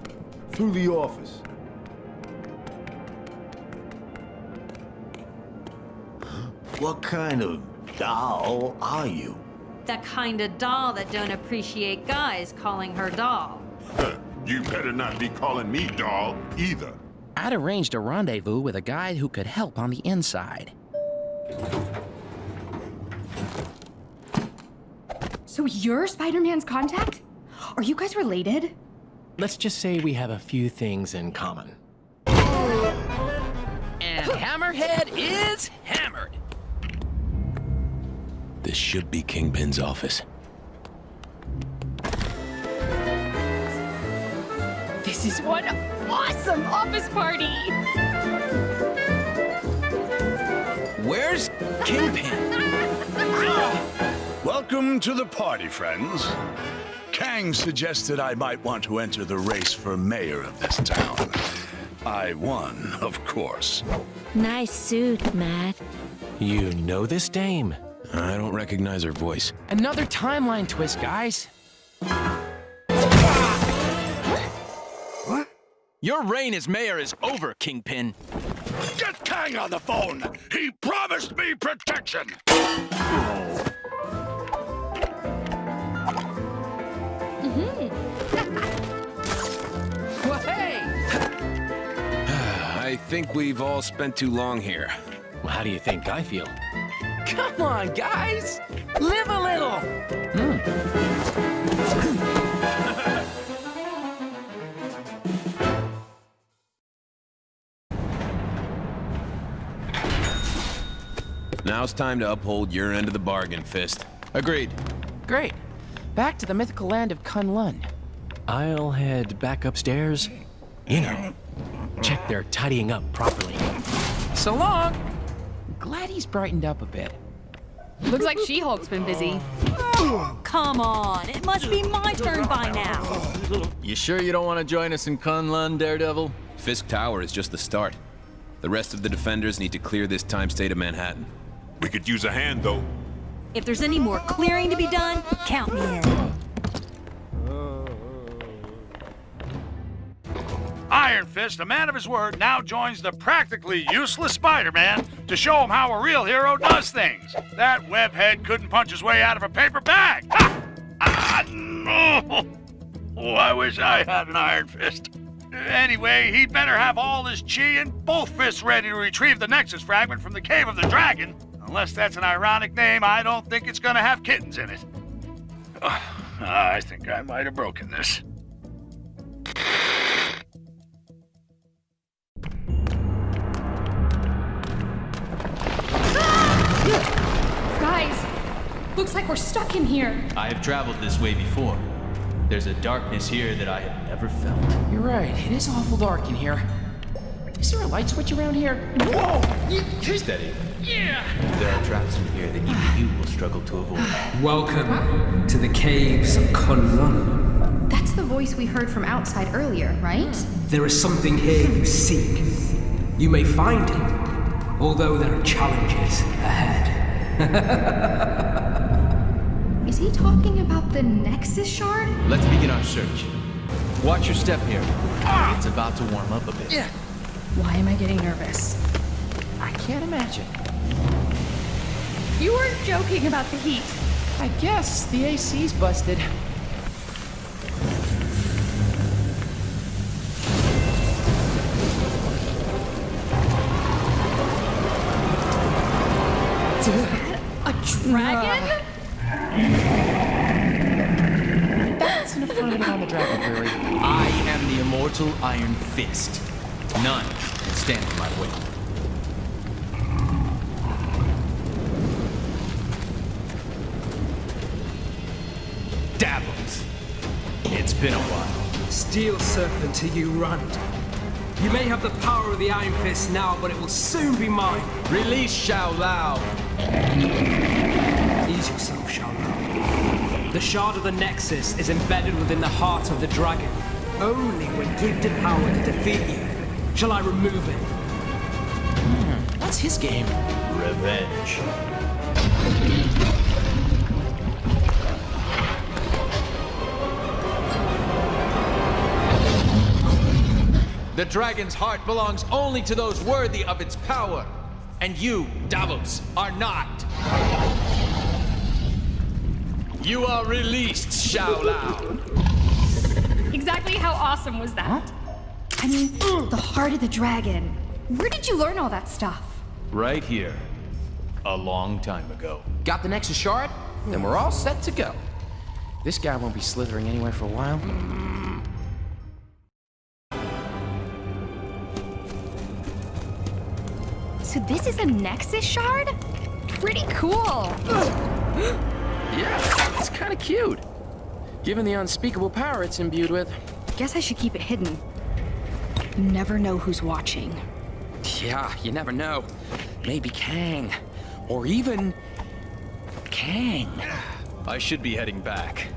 Through the office. What kind of doll are you? That kind of doll that don't appreciate guys calling her doll. You better not be calling me doll either. I'd arranged a rendezvous with a guy who could help on the inside. So you're Spider-Man's contact? Are you guys related? Let's just say we have a few things in common. And Hammerhead is hammered. This should be Kingpin's office. This is one awesome office party! Where's Kingpin? Welcome to the party, friends. Kang suggested I might want to enter the race for mayor of this town. I won, of course. Nice suit, Matt. You know this dame? I don't recognize her voice. Another timeline twist, guys. What? Your reign as mayor is over, Kingpin. Get Kang on the phone! He promised me protection! Well, hey! I think we've all spent too long here. Well, how do you think I feel? Come on, guys! Live a little! Now it's time to uphold your end of the bargain, Fist. Agreed. Great. Back to the mythical land of Kunlun. I'll head back upstairs. You know, check they're tidying up properly. So long. Glad he's brightened up a bit. Looks like She-Hulk's been busy. Come on, it must be my turn by now. You sure you don't want to join us in Kunlun, Daredevil? Fisk Tower is just the start. The rest of the defenders need to clear this time state of Manhattan. We could use a hand, though. If there's any more clearing to be done, count me in. Iron Fist, a man of his word, now joins the practically useless Spider-Man to show him how a real hero does things. That webhead couldn't punch his way out of a paper bag. Ha! No! Oh, I wish I had an Iron Fist. Anyway, he'd better have all his chi and both fists ready to retrieve the Nexus fragment from the Cave of the Dragon. Unless that's an ironic name, I don't think it's gonna have kittens in it. I think I might have broken this. Guys, looks like we're stuck in here. I have traveled this way before. There's a darkness here that I have never felt. You're right, it is awful dark in here. Is there a light switch around here? Whoa! Steady. Yeah! There are traps in here that even you will struggle to avoid. Welcome to the caves of Kunlun. That's the voice we heard from outside earlier, right? There is something here you seek. You may find it, although there are challenges ahead. Is he talking about the Nexus shard? Let's begin our search. Watch your step here. It's about to warm up a bit. Yeah. Why am I getting nervous? I can't imagine. You weren't joking about the heat. I guess the AC's busted. A dragon? That's enough fun on the dragon, really. I am the immortal Iron Fist. None can stand in my way. Davos. It's been a while. Steel Serpent to you, Rund. You may have the power of the Iron Fist now, but it will soon be mine. Release Xiao Lao. Ease yourself, Xiao Lao. The shard of the Nexus is embedded within the heart of the dragon. Only when gifted power to defeat you shall I remove it. That's his game. Revenge. The dragon's heart belongs only to those worthy of its power. And you, Davos, are not. You are released, Xiao Lao. Exactly how awesome was that? I mean, the heart of the dragon. Where did you learn all that stuff? Right here. A long time ago. Got the Nexus shard? Then we're all set to go. This guy won't be slithering anywhere for a while. So this is a Nexus shard? Pretty cool. Yeah, it's kind of cute. Given the unspeakable power it's imbued with. Guess I should keep it hidden. You never know who's watching. Yeah, you never know. Maybe Kang. Or even... Kang. I should be heading back.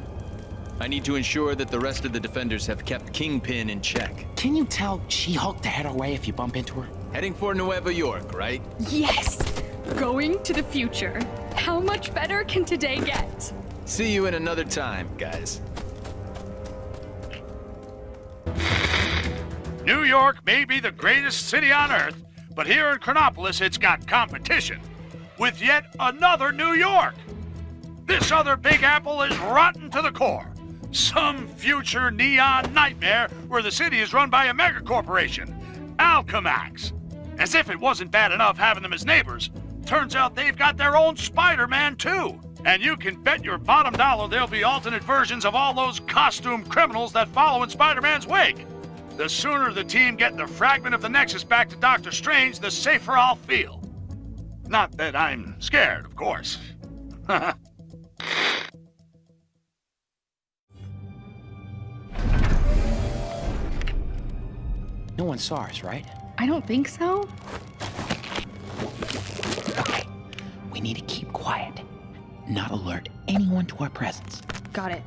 I need to ensure that the rest of the defenders have kept Kingpin in check. Can you tell She-Hulk to head our way if you bump into her? Heading for Nueva York, right? Yes! Going to the future. How much better can today get? See you in another time, guys. New York may be the greatest city on Earth, but here in Chronopolis it's got competition with yet another New York. This other Big Apple is rotten to the core. Some future neon nightmare where the city is run by a megacorporation, Alchemax. As if it wasn't bad enough having them as neighbors, turns out they've got their own Spider-Man too. And you can bet your bottom dollar there'll be alternate versions of all those costume criminals that follow in Spider-Man's wake. The sooner the team get the fragment of the Nexus back to Doctor Strange, the safer I'll feel. Not that I'm scared, of course. No one saw us, right? I don't think so. Okay, we need to keep quiet. Not alert anyone to our presence. Got it.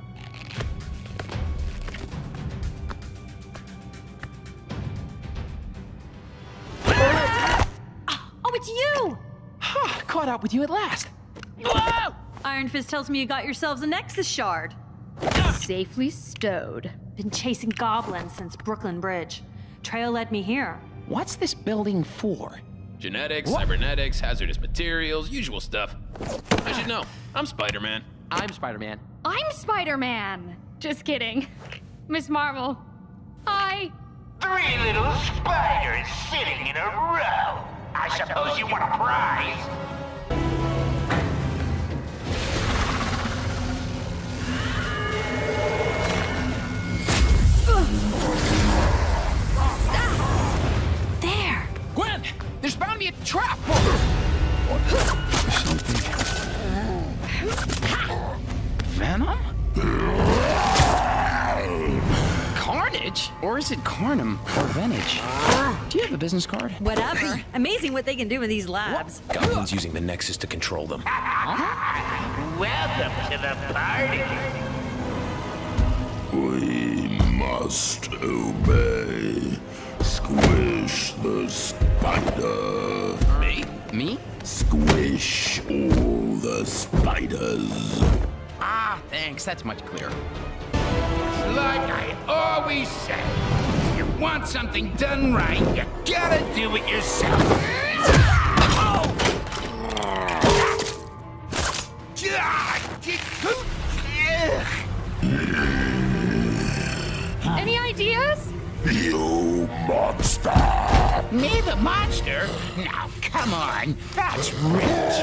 Oh, it's you! Caught up with you at last. Whoa! Iron Fist tells me you got yourselves a Nexus shard. Safely stowed. Been chasing goblins since Brooklyn Bridge. Trail led me here. What's this building for? Genetics, cybernetics, hazardous materials, usual stuff. I should know. I'm Spider-Man. I'm Spider-Man. I'm Spider-Man. Just kidding. Miss Marvel. Hi. 3 little spiders sitting in a row. I suppose you want a prize? There! Gwen! There's bound to be a trap! Venom? Carnage? Or is it Carnum or Venage? Do you have a business card? Whatever. Amazing what they can do in these labs. Goblin's using the Nexus to control them. Welcome to the party. We must obey. Squish the spider. Me? Squish all the spiders. Ah, thanks. That's much clearer. Like I always said, if you want something done right, you gotta do it yourself. Any ideas? You monster! Me, the monster? Now, come on, that's rich.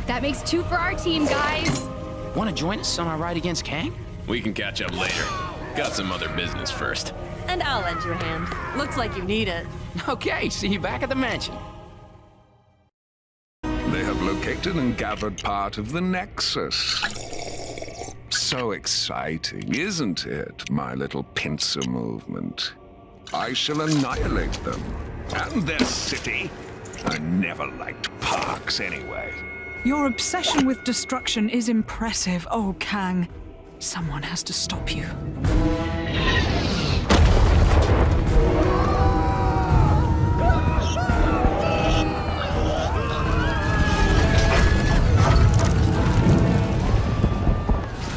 That makes 2 for our team, guys. Want to join us on our ride against Kang? We can catch up later. Got some other business first. And I'll lend you a hand. Looks like you need it. Okay, see you back at the mansion. They have located and gathered part of the Nexus. So exciting, isn't it, my little pincer movement? I shall annihilate them. And their city. I never liked parks anyway. Your obsession with destruction is impressive, oh Kang. Someone has to stop you.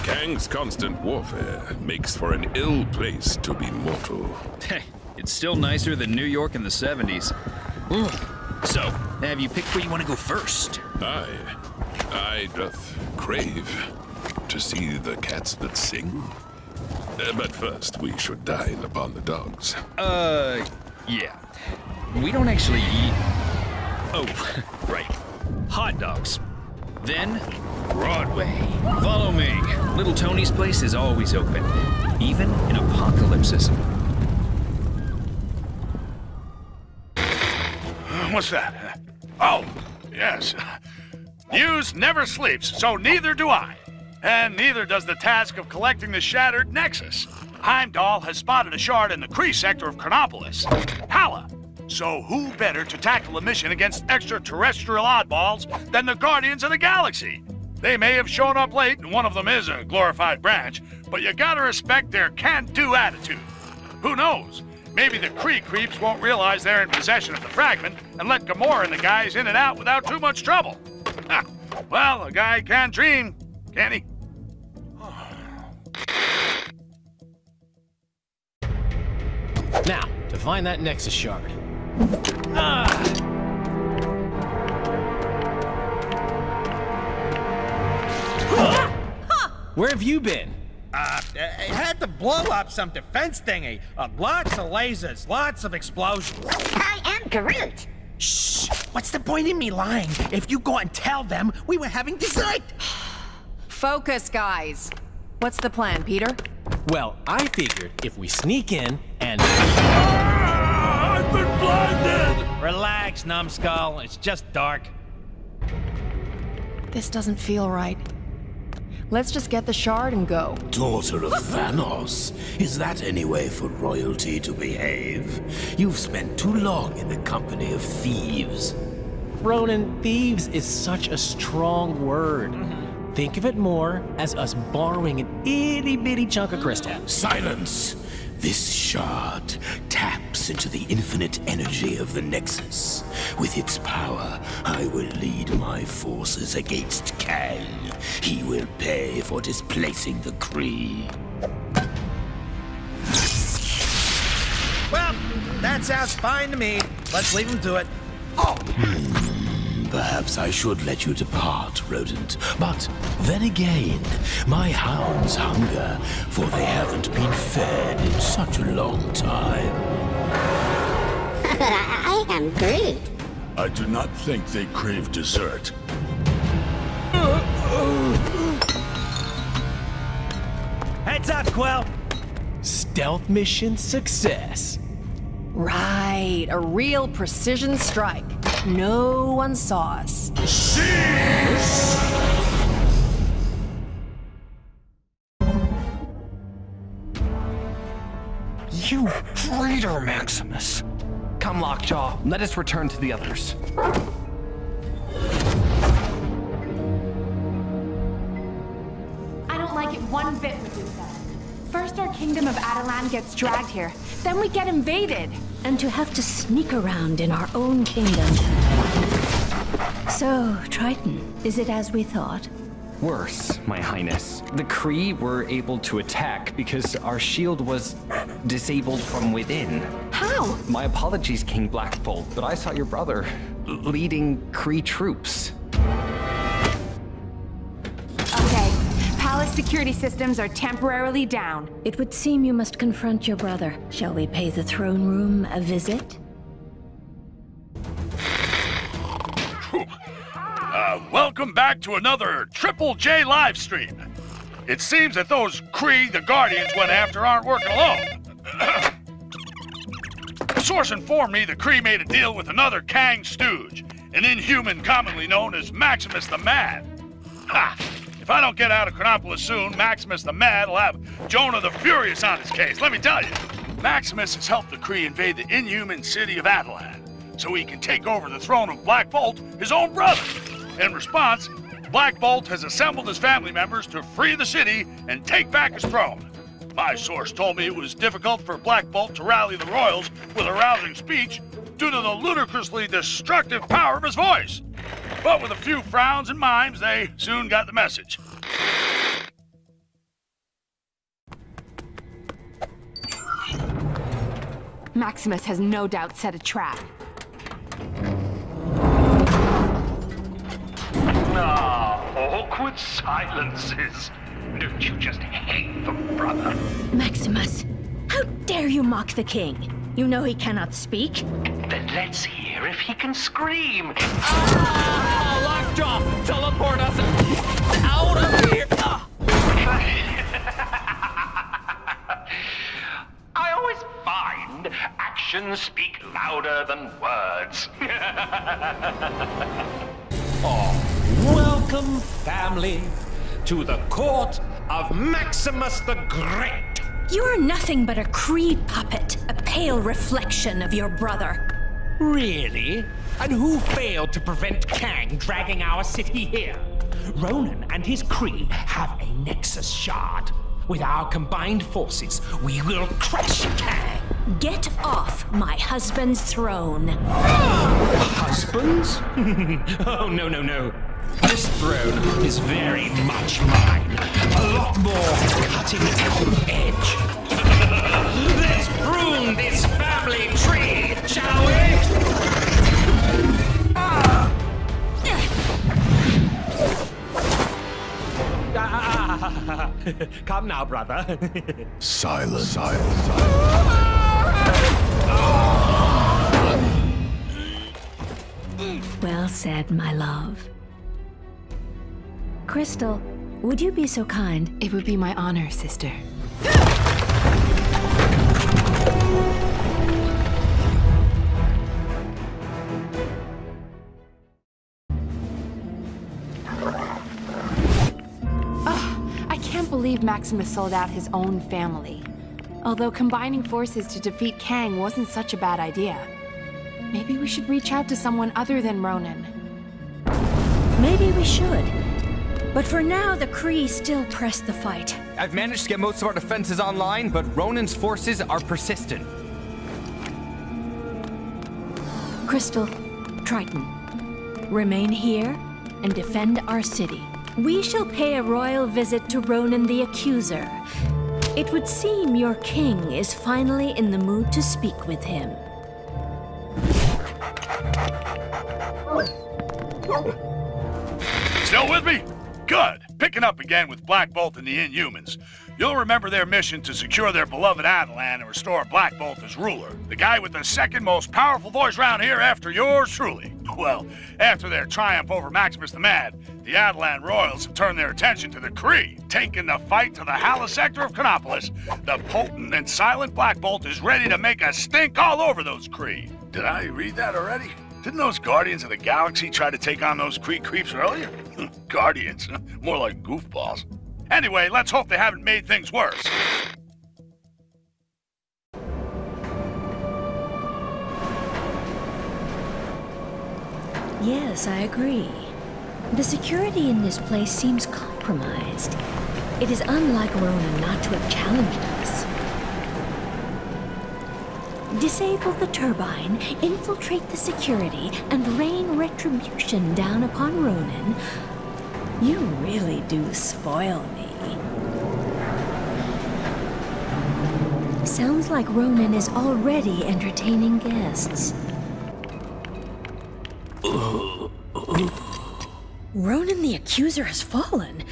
Kang's constant warfare makes for an ill place to be mortal. Hey, it's still nicer than New York in the 70s. So, have you picked where you want to go first? I doth crave to see the cats that sing. But first, we should dine upon the dogs. Yeah. We don't actually eat... Oh, right. Hot dogs. Then, Broadway. Follow me. Little Tony's place is always open, even in apocalypses. What's that? Oh, yes. News never sleeps, so neither do I. And neither does the task of collecting the shattered Nexus. Heimdall has spotted a shard in the Kree sector of Chronopolis. Hala! So who better to tackle a mission against extraterrestrial oddballs than the Guardians of the Galaxy? They may have shown up late, and one of them is a glorified branch, but you gotta respect their can-do attitude. Who knows? Maybe the Kree creeps won't realize they're in possession of the fragment and let Gamora and the guys in and out without too much trouble. Well, a guy can dream, can't he? Now, to find that Nexus shard. Where have you been? It had to blow up some defense thingy. Lots of lasers, lots of explosions. I am Groot. Shh! What's the point in me lying? If you go and tell them we were having dessert. Focus, guys. What's the plan, Peter? Well, I figured if we sneak in and... I've been blinded! Relax, numbskull. It's just dark. This doesn't feel right. Let's just get the shard and go. Daughter of Thanos, is that any way for royalty to behave? You've spent too long in the company of thieves. Ronan, thieves is such a strong word. Think of it more as us borrowing an itty-bitty chunk of crystal. Silence! This shard taps into the infinite energy of the Nexus. With its power, I will lead my forces against Kang. He will pay for displacing the Kree. Well, that sounds fine to me. Let's leave him to it. Perhaps I should let you depart, rodent. But then again, my hounds hunger, for they haven't been fed in such a long time. I am Groot. I do not think they crave dessert. Heads up, Quill. Stealth mission success. Right, a real precision strike. No one saw us. You traitor, Maximus! Come, Lockjaw, let us return to the others. I don't like it one bit what you said. First our kingdom of Adelan gets dragged here, then we get invaded. And to have to sneak around in our own kingdom. So, Triton, is it as we thought? Worse, my highness. The Kree were able to attack because our shield was disabled from within. How? My apologies, King Blackbolt, but I saw your brother leading Kree troops. Okay, palace security systems are temporarily down. It would seem you must confront your brother. Shall we pay the throne room a visit? Welcome back to another Triple J live stream. It seems that those Kree the Guardians went after aren't working alone. A source informed me the Kree made a deal with another Kang stooge, an inhuman commonly known as Maximus the Mad. Ha! If I don't get out of Chronopolis soon, Maximus the Mad will have Jonah the Furious on his case, let me tell you. Maximus has helped the Kree invade the inhuman city of Adelan, so he can take over the throne of Black Bolt, his own brother. In response, Black Bolt has assembled his family members to free the city and take back his throne. My source told me it was difficult for Black Bolt to rally the royals with a rousing speech due to the ludicrously destructive power of his voice. But with a few frowns and mimes, they soon got the message. Maximus has no doubt set a trap. Awkward silences. Don't you just hate the brother? Maximus, how dare you mock the king? You know he cannot speak. Then let's hear if he can scream. Lockjaw, teleport us out of here! I always find actions speak louder than words. Welcome, family, to the court of Maximus the Great. You're nothing but a Kree puppet, a pale reflection of your brother. Really? And who failed to prevent Kang dragging our city here? Ronan and his Kree have a Nexus shard. With our combined forces, we will crush Kang. Get off my husband's throne. Husbands? Oh, no, no, no. This throne is very much mine. A lot more cutting edge. Let's prune this family tree, shall we? Come now, brother. Silence. Well said, my love. Crystal, would you be so kind? It would be my honor, sister. I can't believe Maximus sold out his own family. Although combining forces to defeat Kang wasn't such a bad idea. Maybe we should reach out to someone other than Ronan. Maybe we should. But for now, the Kree still press the fight. I've managed to get most of our defenses online, but Ronan's forces are persistent. Crystal, Triton, remain here and defend our city. We shall pay a royal visit to Ronan the Accuser. It would seem your king is finally in the mood to speak with him. Still with me? Good. Picking up again with Black Bolt and the Inhumans. You'll remember their mission to secure their beloved Attilan and restore Black Bolt as ruler. The guy with the second most powerful voice around here after yours truly. Well, after their triumph over Maximus the Mad, the Attilan royals have turned their attention to the Kree, taking the fight to the Hala sector of Chronopolis. The potent and silent Black Bolt is ready to make a stink all over those Kree. Did I read that already? Didn't those Guardians of the Galaxy try to take on those Kree creeps earlier? Guardians, more like goofballs. Anyway, let's hope they haven't made things worse. Yes, I agree. The security in this place seems compromised. It is unlike Ronan not to have challenged us. Disable the turbine, infiltrate the security, and rain retribution down upon Ronan. You really do spoil me. Sounds like Ronan is already entertaining guests. Ronan the Accuser has fallen.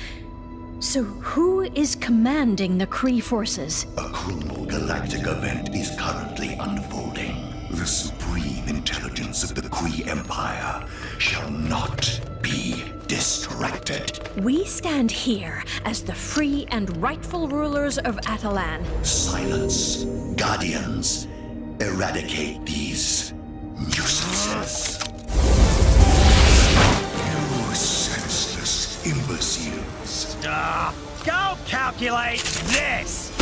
So who is commanding the Kree forces? A cruel galactic event is currently unfolding. The supreme intelligence of the Kree Empire shall not be distracted. We stand here as the free and rightful rulers of Attilan. Silence, Guardians. Eradicate these nuisances. You senseless imbeciles. Go calculate this!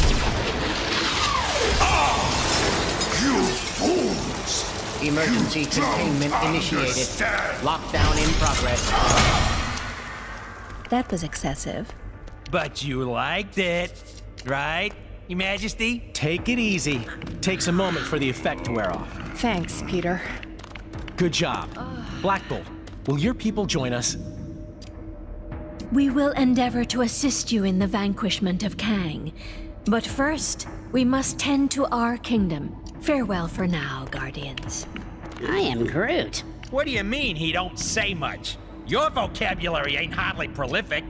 You fools! Emergency containment initiated. Lockdown in progress. That was excessive. But you liked it, right, Your Majesty? Take it easy. Takes a moment for the effect to wear off. Thanks, Peter. Good job. Black Bolt, will your people join us? We will endeavor to assist you in the vanquishment of Kang. But first, we must tend to our kingdom. Farewell for now, Guardians. I am Groot. What do you mean he don't say much? Your vocabulary ain't hardly prolific.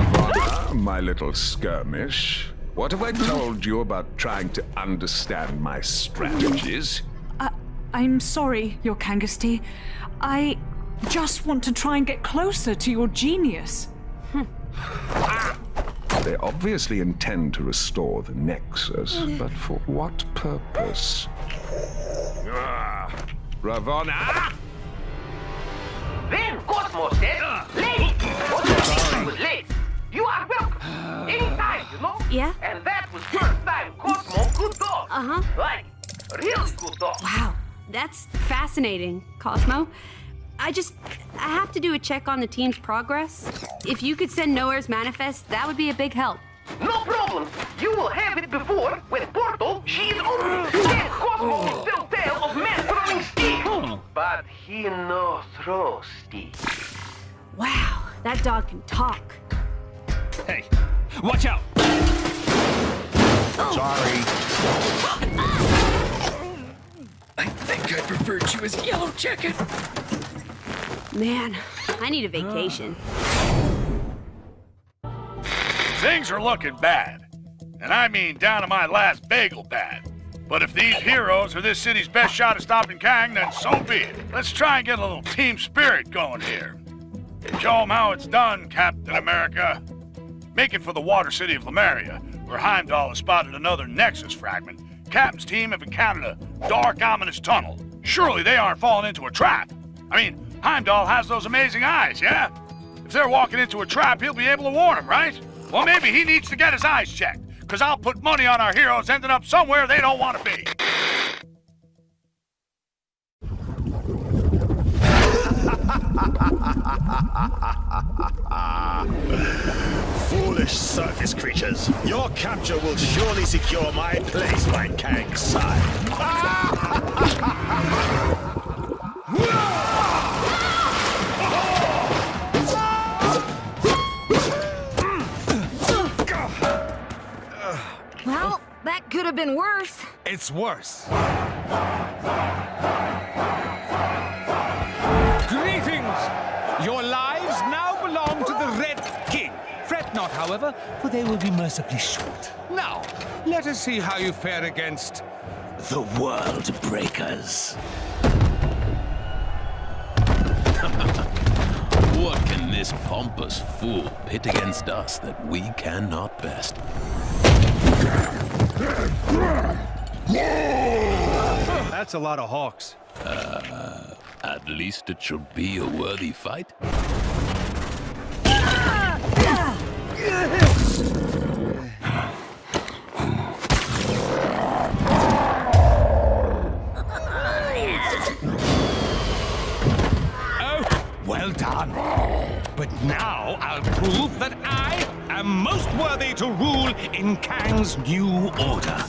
Ravonna, my little skirmish. What have I told you about trying to understand my strategies? I'm sorry, Your Kangasty. I just want to try and get closer to your genius. They obviously intend to restore the Nexus, but for what purpose? Ravonna! Then Cosmos said, late! Cosmos was late. You are welcome. Anytime, you know? Yeah? And that was first time Cosmo could talk. Uh-huh. Like, really good talk. Wow, that's fascinating, Cosmo. I have to do a check on the team's progress. If you could send Nowhere's manifest, that would be a big help. No problem. You will have it before when Portal she is open. Then Cosmo will still tell of men throwing sticks. But he no throw sticks. Wow, that dog can talk. Hey, watch out! Sorry. I think I preferred you as Yellow Jacket. Man, I need a vacation. Things are looking bad. And I mean down to my last bagel bad. But if these heroes are this city's best shot at stopping Kang, then so be it. Let's try and get a little team spirit going here. Show them how it's done, Captain America. Make it for the water city of Lemuria, where Heimdall has spotted another Nexus fragment. Captain's team have encountered a dark, ominous tunnel. Surely they aren't falling into a trap. I mean, Heimdall has those amazing eyes, yeah? If they're walking into a trap, he'll be able to warn them, right? Well, maybe he needs to get his eyes checked. because I'll put money on our heroes ending up somewhere they don't want to be. Foolish surface creatures. Your capture will surely secure my place by Kang's side. Well, that could have been worse. It's worse. Greetings! Your lives now belong to the Red King. Fret not, however, for they will be mercifully short. Now, let us see how you fare against The World Breakers. What can this pompous fool pit against us that we cannot best? That's a lot of hawks. At least it should be a worthy fight. well done. But now I'll prove that I am most worthy to rule in Kang's new order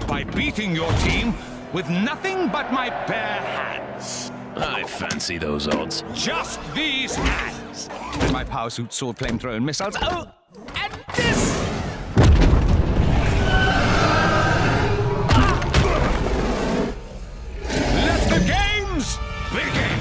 by beating your team with nothing but my bare hands. I fancy those odds. Just these hands. And my power suit, sword, flamethrower, and missiles. Oh, and this! Let the games begin!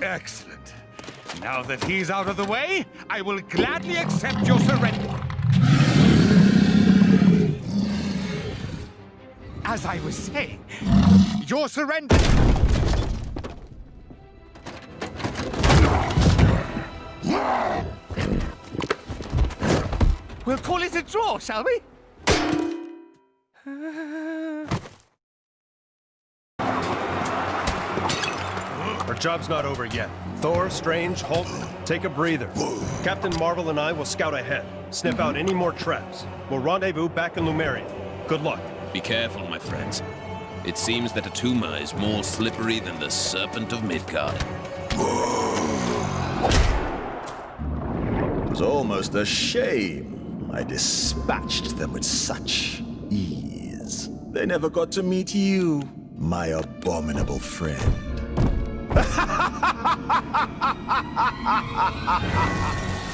Excellent. Now that he's out of the way, I will gladly accept your surrender. As I was saying, your surrender. We'll call it a draw, shall we? Our job's not over yet. Thor, Strange, Hulk, take a breather. Captain Marvel and I will scout ahead, sniff out any more traps. We'll rendezvous back in Lumeria. Good luck. Be careful, my friends. It seems that Atuma is more slippery than the Serpent of Midgard. It was almost a shame I dispatched them with such ease. They never got to meet you, my abominable friend.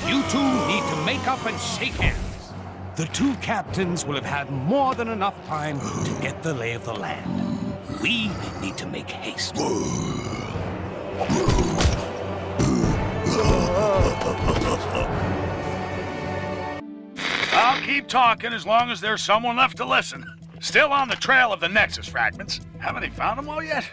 You two need to make up and shake hands. The two captains will have had more than enough time to get the lay of the land. We need to make haste. I'll keep talking as long as there's someone left to listen. Still on the trail of the Nexus fragments. Haven't they found them all yet?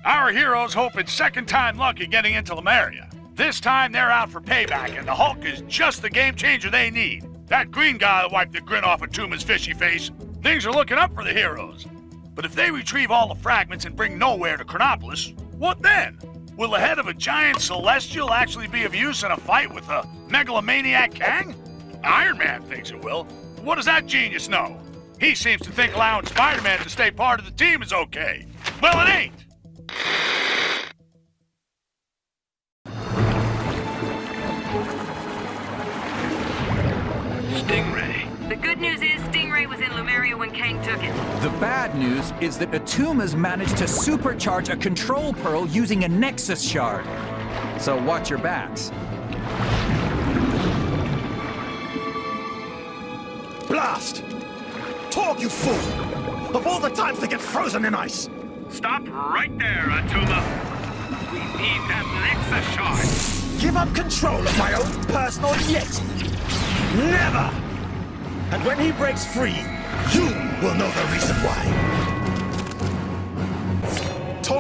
Our heroes hope it's second time lucky getting into Lemuria. This time they're out for payback, and the Hulk is just the game changer they need. That green guy that wiped the grin off of Tuma's fishy face. Things are looking up for the heroes. But if they retrieve all the fragments and bring Nowhere to Chronopolis, what then? Will the head of a giant celestial actually be of use in a fight with a megalomaniac Kang? Iron Man thinks it will. What does that genius know? He seems to think allowing Spider-Man to stay part of the team is okay. Well, it ain't. Stingray. The good news is Stingray was in Lemuria when Kang took it. The bad news is that Atuma's managed to supercharge a control pearl using a Nexus shard. So watch your backs. Blast! Talk, you fool! Of all the times to get frozen in ice! Stop right there, Atuma. We need that Nexus shard. Give up control of my own personal yeti! Never! And when he breaks free, you will know the reason why.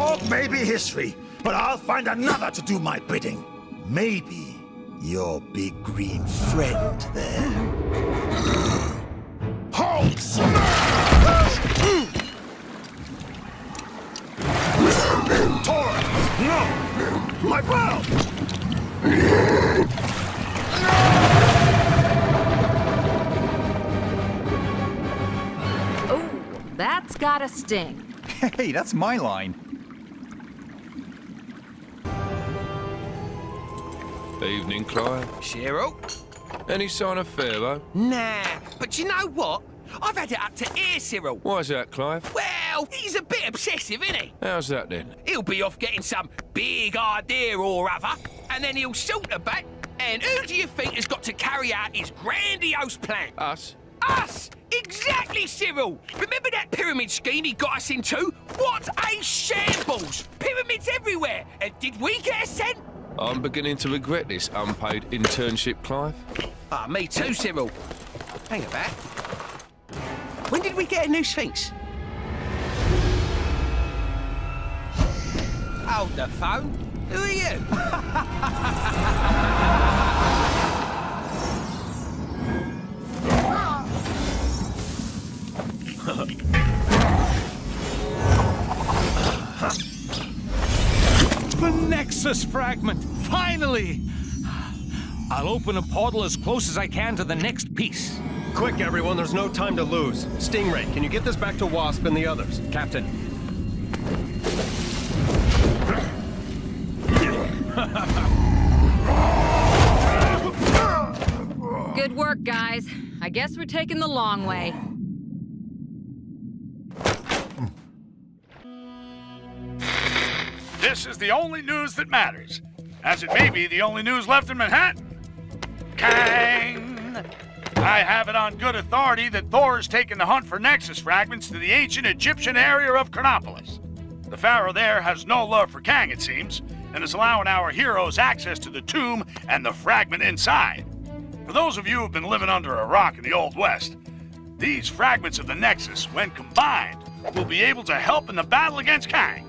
war may be history, but I'll find another to do my bidding. Maybe your big green friend there. Hulk smash! Tor! No! My pal! Oh, that's gotta sting. Hey, that's my line. Evening, Clive. Cheryl? Any sign of Pharaoh? Nah, but you know what? I've had it up to here, Cyril. Why's that, Clive? Well, he's a bit obsessive, isn't he? How's that then? He'll be off getting some big idea or other, and then he'll saunter back. And who do you think has got to carry out his grandiose plan? Us? Us! Exactly, Cyril! Remember that pyramid scheme he got us into? What a shambles! Pyramids everywhere! And did we get a cent? I'm beginning to regret this unpaid internship, Clive. Ah, me too, Cyril. Hang about. When did we get a new Sphinx? Hold the phone. Who are you? The Nexus fragment! Finally! I'll open a portal as close as I can to the next piece. Quick, everyone, there's no time to lose. Stingray, can you get this back to Wasp and the others? Captain. Good work, guys. I guess we're taking the long way. This is the only news that matters, as it may be the only news left in Manhattan. Kang! I have it on good authority that Thor has taken the hunt for Nexus fragments to the ancient Egyptian area of Chronopolis. The pharaoh there has no love for Kang, it seems, and is allowing our heroes access to the tomb and the fragment inside. For those of you who've been living under a rock in the Old West, these fragments of the Nexus, when combined, will be able to help in the battle against Kang.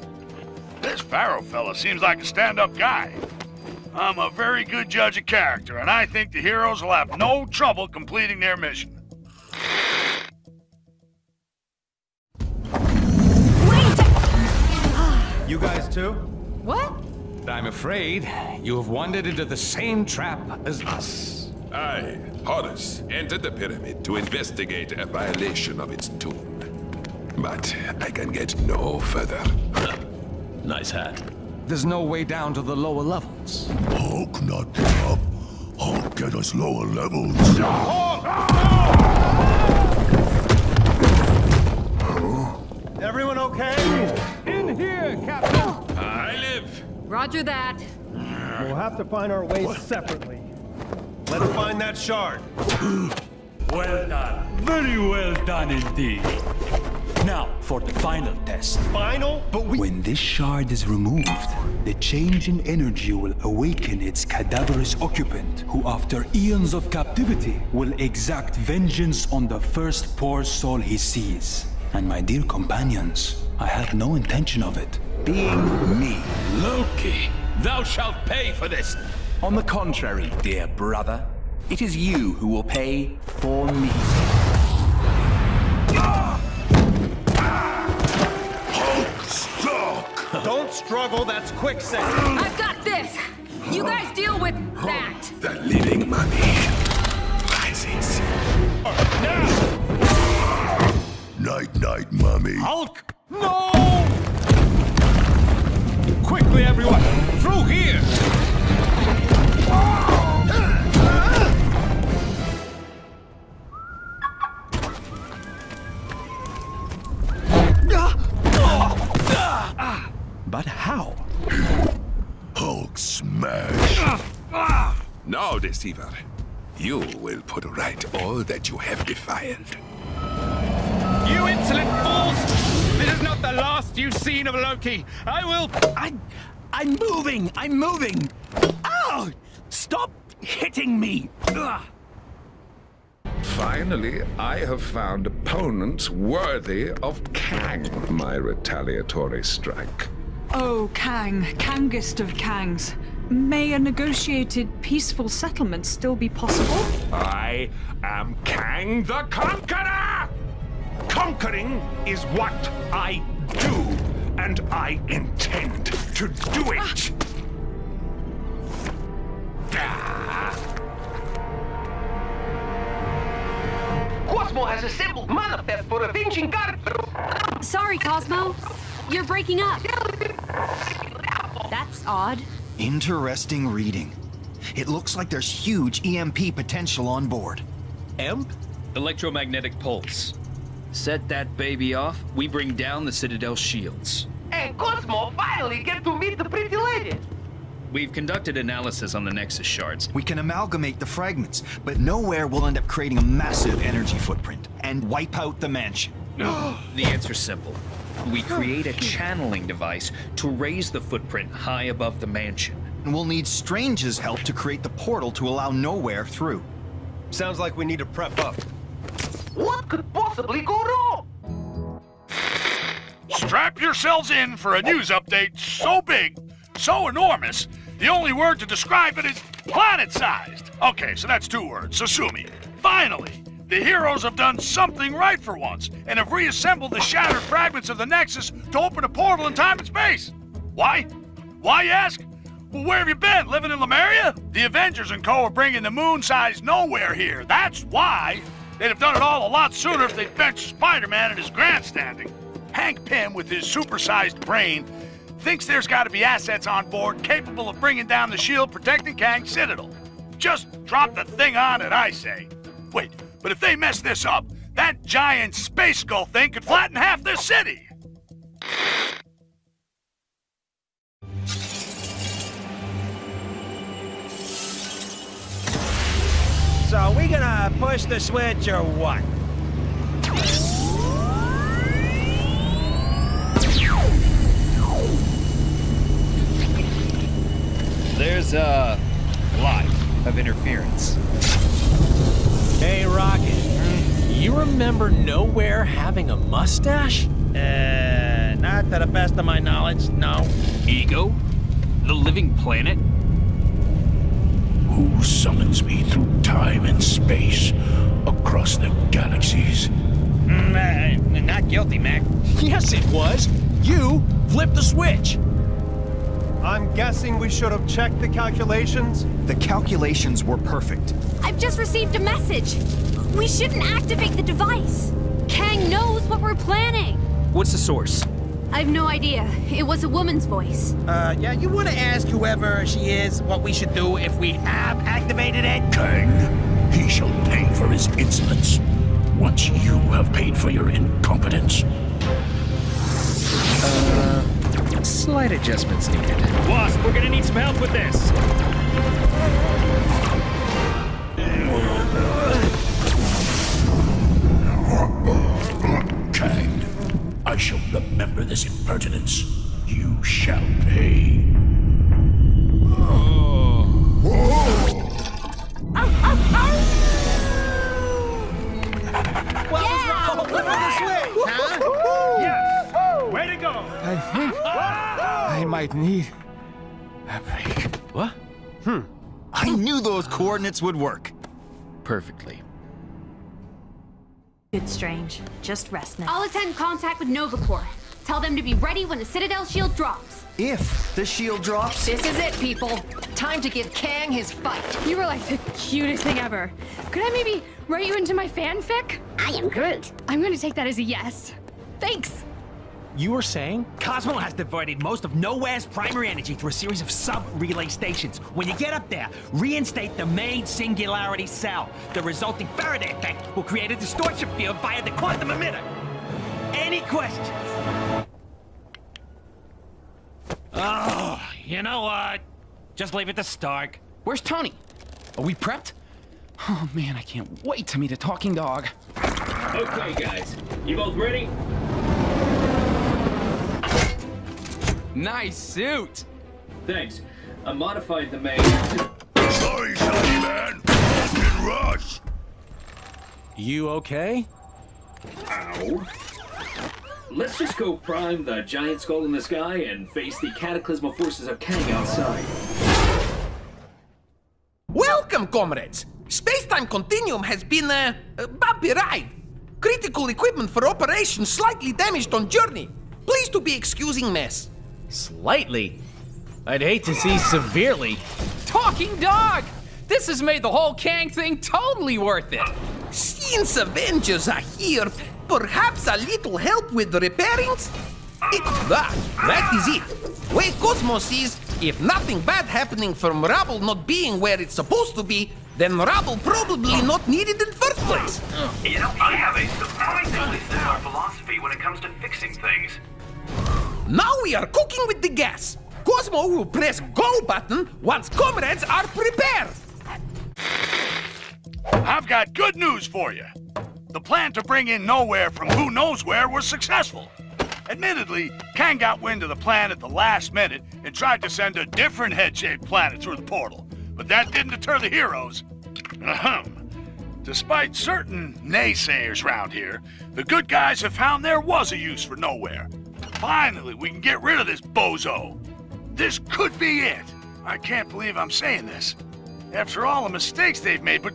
This pharaoh fella seems like a stand-up guy. I'm a very good judge of character, and I think the heroes will have no trouble completing their mission. You guys too? What? I'm afraid you have wandered into the same trap as us. I, Horus, entered the pyramid to investigate a violation of its tomb. But I can get no further. Nice hat. There's no way down to the lower levels. Hulk not get up. Hulk get us lower levels. Everyone okay? In here, Captain! I live. Roger that. We'll have to find our ways separately. Let's find that shard. Well done. Very well done indeed. Now, for the final test. Final? But when this shard is removed, the change in energy will awaken its cadaverous occupant, who after eons of captivity will exact vengeance on the first poor soul he sees. And my dear companions, I had no intention of it being me. Loki, thou shalt pay for this. On the contrary, dear brother, it is you who will pay for me. Don't struggle, that's quicksand. I've got this. You guys deal with that. The living mummy rises. Night, night, mummy. Hulk! No! Quickly, everyone! Through here! But how? Hulk smash. Now, deceiver, you will put right all that you have defiled. You insolent fools! This is not the last you've seen of Loki. I'm moving! I'm moving! Ow! Stop hitting me! Ugh. Finally, I have found opponents worthy of Kang, my retaliatory strike. Oh, Kang, Kangest of Kangs. May a negotiated peaceful settlement still be possible? I am Kang the Conqueror! Conquering is what I do, and I intend to do it! Cosmo has assembled manifest for avenging God. Sorry, Cosmo. You're breaking up. That's odd. Interesting reading. It looks like there's huge EMP potential on board. EMP? Electromagnetic pulse. Set that baby off, we bring down the Citadel shields. And Cosmo finally get to meet the pretty lady. We've conducted analysis on the Nexus shards. We can amalgamate the fragments, but nowhere will end up creating a massive energy footprint and wipe out the mansion. The answer's simple. We create a channeling device to raise the footprint high above the mansion. And we'll need Strange's help to create the portal to allow Nowhere through. Sounds like we need to prep up. What could possibly go wrong? Strap yourselves in for a news update so big, so enormous, the only word to describe it is planet-sized. Okay, so that's 2 words, Sasumi. Finally, the heroes have done something right for once and have reassembled the shattered fragments of the Nexus to open a portal in time and space. Why? Why, you ask? Well, where have you been? Living in Lemuria? The Avengers and co. are bringing the moon-sized Nowhere here. That's why. They'd have done it all a lot sooner if they'd benched Spider-Man and his grandstanding. Hank Pym, with his supersized brain, thinks there's got to be assets on board capable of bringing down the shield protecting Kang's Citadel. Just drop the thing on it, I say. Wait, but if they mess this up, that giant space skull thing could flatten half this city. So we gonna push the switch or what? There's a lot of interference. Hey, Rocket. You remember Nowhere having a mustache? Not to the best of my knowledge, no. Ego? The living planet? Who summons me through time and space, across the galaxies? Not guilty, Mac. Yes, it was. You flipped the switch. I'm guessing we should have checked the calculations? The calculations were perfect. I've just received a message. We shouldn't activate the device. Kang knows what we're planning. What's the source? I have no idea. It was a woman's voice. Yeah, you wanna ask whoever she is what we should do if we have activated it? Kang, he shall pay for his insolence, once you have paid for your incompetence. Slight adjustments needed. Wasp, we're gonna need some help with this. Kang, I shall remember this impertinence. You shall pay. What was wrong? Flip the switch, huh? Yes! Way to go! I think I might need a break. What? I knew those coordinates would work. Perfectly. Good, Strange. Just rest now. I'll attend contact with Nova Corps. Tell them to be ready when the Citadel shield drops. If the shield drops... This is it, people. Time to give Kang his fight. You were like the cutest thing ever. Could I maybe write you into my fanfic? I am Groot. I'm going to take that as a yes. Thanks. You were saying? Cosmo has diverted most of Nowhere's primary energy through a series of sub-relay stations. When you get up there, reinstate the main singularity cell. The resulting Faraday effect will create a distortion field via the quantum emitter. Any questions? Oh, you know what? Just leave it to Stark. Where's Tony? Are we prepped? Oh man, I can't wait to meet a talking dog. Okay, guys. You both ready? Nice suit! Thanks. I modified the main... Sorry, Shiny Man. I've been rushed. You okay? Ow. let's just go prime the giant skull in the sky and face the cataclysmal forces of Kang outside. Welcome, comrades! Space-time continuum has been a bumpy ride. Critical equipment for operation slightly damaged on journey. Please to be excusing mess. Slightly? I'd hate to see severely. Talking dog! This has made the whole Kang thing totally worth it. Since Avengers are here, perhaps a little help with the repairings? That is it. Way Cosmos is, if nothing bad happening from rubble not being where it's supposed to be, then rubble probably not needed in first place. You know, I have a surprisingly similar philosophy when it comes to fixing things. Now we are cooking with the gas. Cosmo will press go button once comrades are prepared. I've got good news for you. The plan to bring in Nowhere from who knows where was successful. Admittedly, Kang got wind of the plan at the last minute and tried to send a different head-shaped planet through the portal. But that didn't deter the heroes. Ahem. Despite certain naysayers around here, the good guys have found there was a use for Nowhere. Finally, we can get rid of this bozo. This could be it. I can't believe I'm saying this. After all the mistakes they've made, but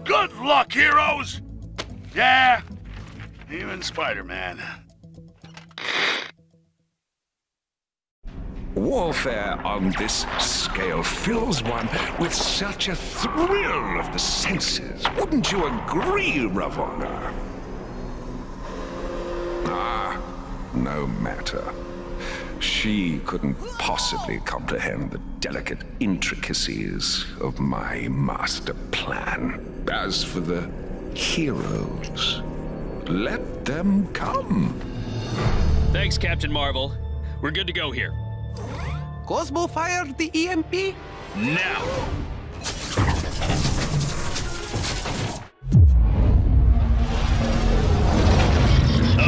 good luck, heroes! Yeah, even Spider-Man. Warfare on this scale fills one with such a thrill of the senses. Wouldn't you agree, Ravonna? Ah, no matter. She couldn't possibly comprehend the delicate intricacies of my master plan. As for the heroes, let them come. Thanks, Captain Marvel. We're good to go here. Cosmo fired the EMP? Now!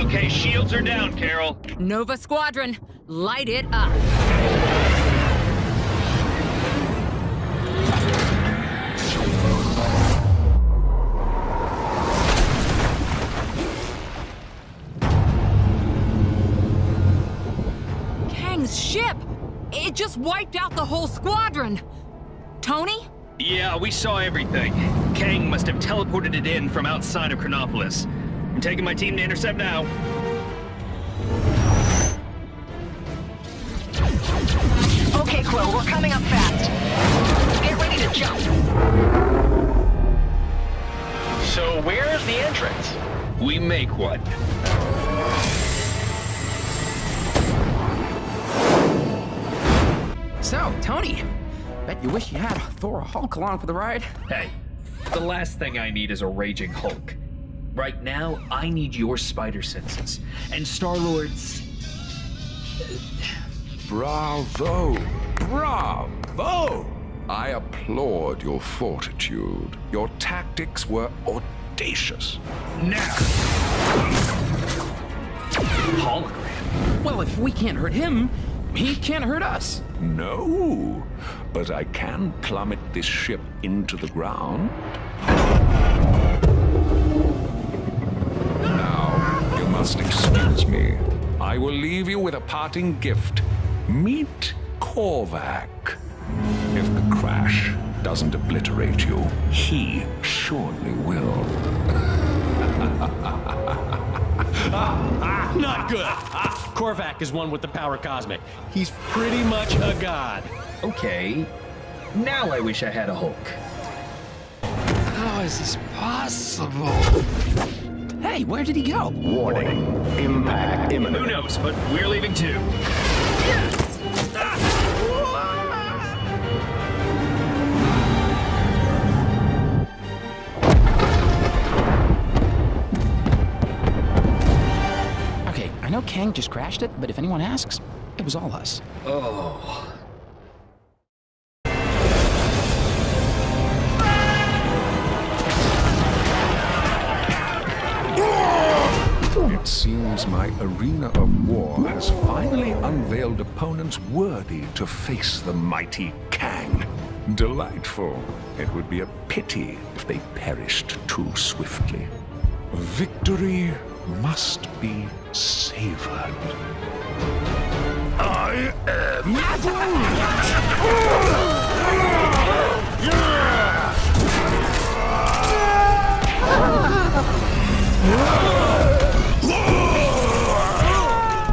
Okay, shields are down, Carol. Nova Squadron, light it up. Kang's ship! It just wiped out the whole squadron. Tony? Yeah, we saw everything. Kang must have teleported it in from outside of Chronopolis. I'm taking my team to intercept now. Okay, Quill, we're coming up fast. Get ready to jump. So where's the entrance? We make one. So, Tony, bet you wish you had Thor or Hulk along for the ride. Hey, the last thing I need is a raging Hulk. Right now, I need your spider senses. And Star-Lord's... Bravo! Bravo! I applaud your fortitude. Your tactics were audacious. Now! Hologram. Well, if we can't hurt him, he can't hurt us. No, but I can plummet this ship into the ground. Now, you must excuse me. I will leave you with a parting gift. Meet Korvac. If the crash doesn't obliterate you, he surely will. Not good. Korvac is one with the power cosmic. He's pretty much a god. Okay, now I wish I had a Hulk. How is this possible? Hey, where did he go? Warning. Impact imminent. Who knows, but we're leaving too. Okay, I know Kang just crashed it, but if anyone asks, it was all us. Oh. It seems my arena of war has finally unveiled opponents worthy to face the mighty Kang. Delightful. It would be a pity if they perished too swiftly. Victory must be savored. I am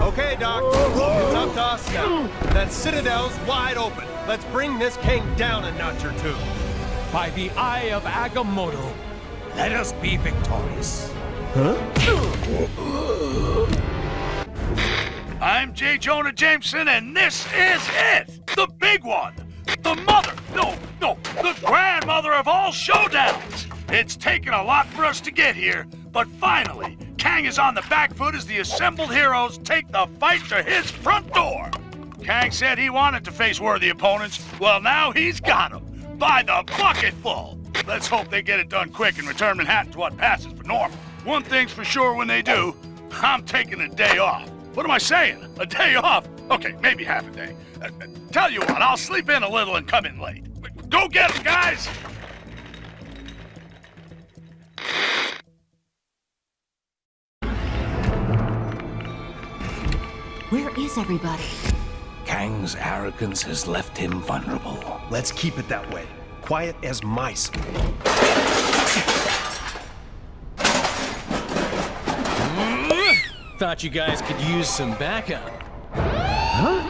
Okay, Doc. It's up to us now. That Citadel's wide open. Let's bring this king down a notch or two. By the eye of Agamotto, let us be victorious. I'm J. Jonah Jameson, and this is it! The big one! The mother, the grandmother of all showdowns! It's taken a lot for us to get here, but finally, Kang is on the back foot as the assembled heroes take the fight to his front door. Kang said he wanted to face worthy opponents. Well, now he's got them. By the bucketful! Let's hope they get it done quick and return Manhattan to what passes for normal. One thing's for sure when they do, I'm taking a day off. What am I saying? A day off? Okay, maybe half a day. Tell you what, I'll sleep in a little and come in late. Go get them, guys! Where is everybody? Kang's arrogance has left him vulnerable. Let's keep it that way. Quiet as mice. Thought you guys could use some backup. Huh?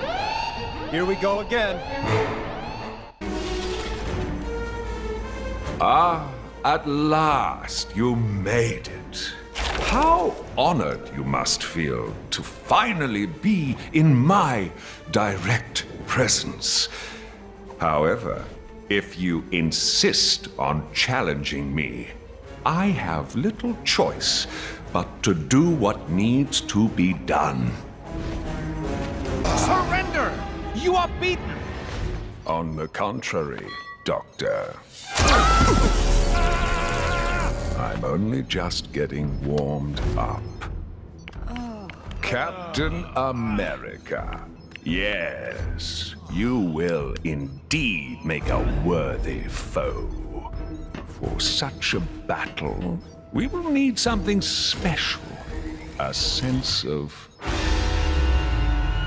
Here we go again. Ah, at last you made it. How honored you must feel to finally be in my direct presence. However, if you insist on challenging me, I have little choice but to do what needs to be done. Surrender! You are beaten! On the contrary, Doctor. I'm only just getting warmed up. Captain America. Yes, you will indeed make a worthy foe. For such a battle, we will need something special. A sense of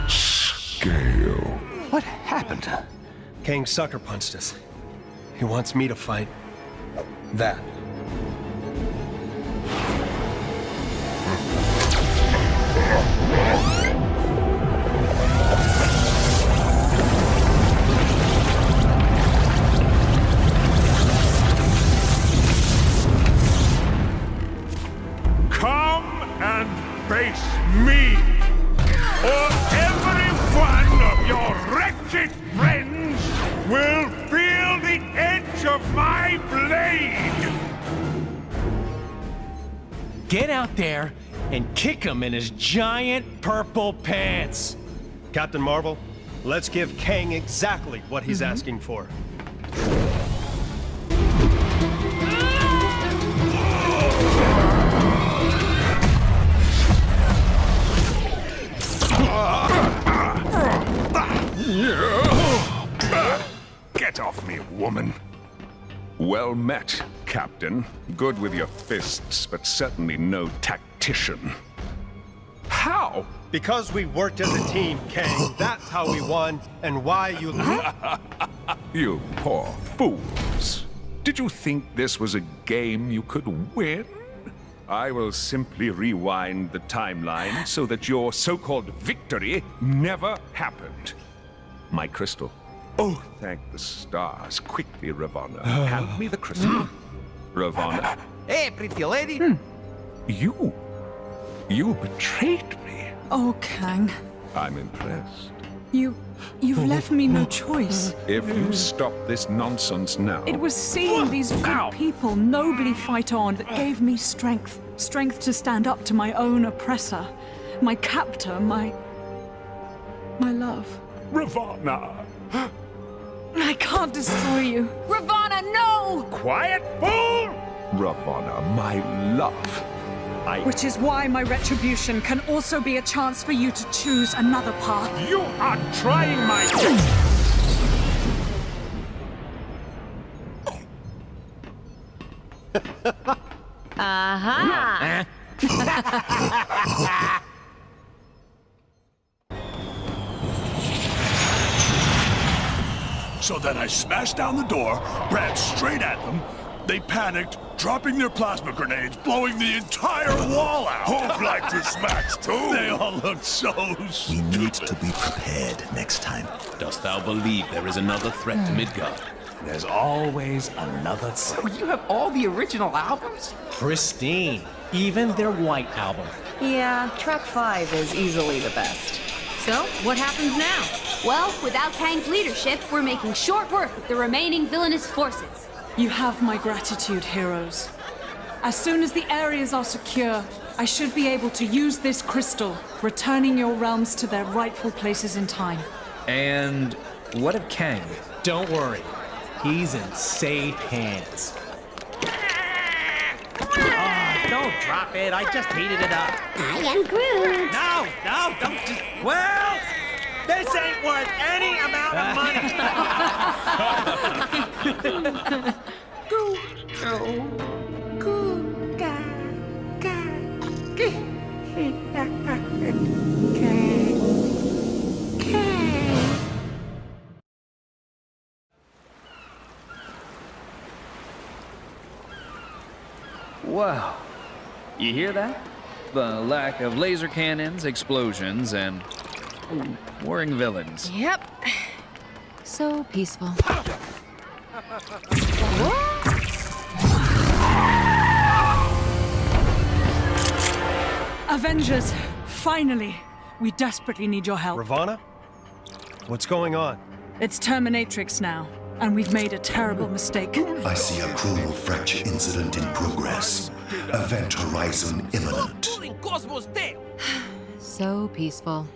scale. What happened? Kang sucker punched us. He wants me to fight that. Come and face me, or every one of your wretched friends will feel the edge of my blade! Get out there and kick him in his giant purple pants. Captain Marvel, let's give Kang exactly what he's asking for. Get off me, woman. Well met, Captain. Good with your fists, but certainly no tactician. How? Because we worked as a team, Kang. That's how we won, and why you... You poor fools. Did you think this was a game you could win? I will simply rewind the timeline so that your so-called victory never happened. My crystal. Oh, thank the stars. Quickly, Ravonna. Hand me the crystal. Ravonna. Hey, pretty lady. You betrayed me. Oh, Kang. I'm impressed. You've left me no choice. If you stop this nonsense now... It was seeing these good people nobly fight on that gave me strength. Strength to stand up to my own oppressor. My captor, my love. Ravonna! I can't destroy you. Ravonna, no! Quiet, fool! Ravonna, my love. Which is why my retribution can also be a chance for you to choose another path. You are trying my... Aha! So then I smashed down the door, ran straight at them. They panicked, dropping their plasma grenades, blowing the entire wall out. Who'd like to smash too? They all looked so stupid. We need to be prepared next time. Dost thou believe there is another threat to Midgard? There's always another So threat. you have all the original albums? Pristine. Even their white album. Yeah, track 5 is easily the best. So, what happens now? Well, without Kang's leadership, we're making short work of the remaining villainous forces. You have my gratitude, heroes. As soon as the areas are secure, I should be able to use this crystal, returning your realms to their rightful places in time. And what of Kang? Don't worry. He's in safe hands. Don't drop it. I just heated it up. I am Groot. No, don't just... Well, this ain't worth any amount of money. Wow. You hear that? The lack of laser cannons, explosions, and warring villains. Yep. So peaceful. Avengers, finally! We desperately need your help. Ravana? What's going on? It's Terminatrix now, and we've made a terrible mistake. I see a chronal fracture incident in progress. Event horizon imminent. So peaceful.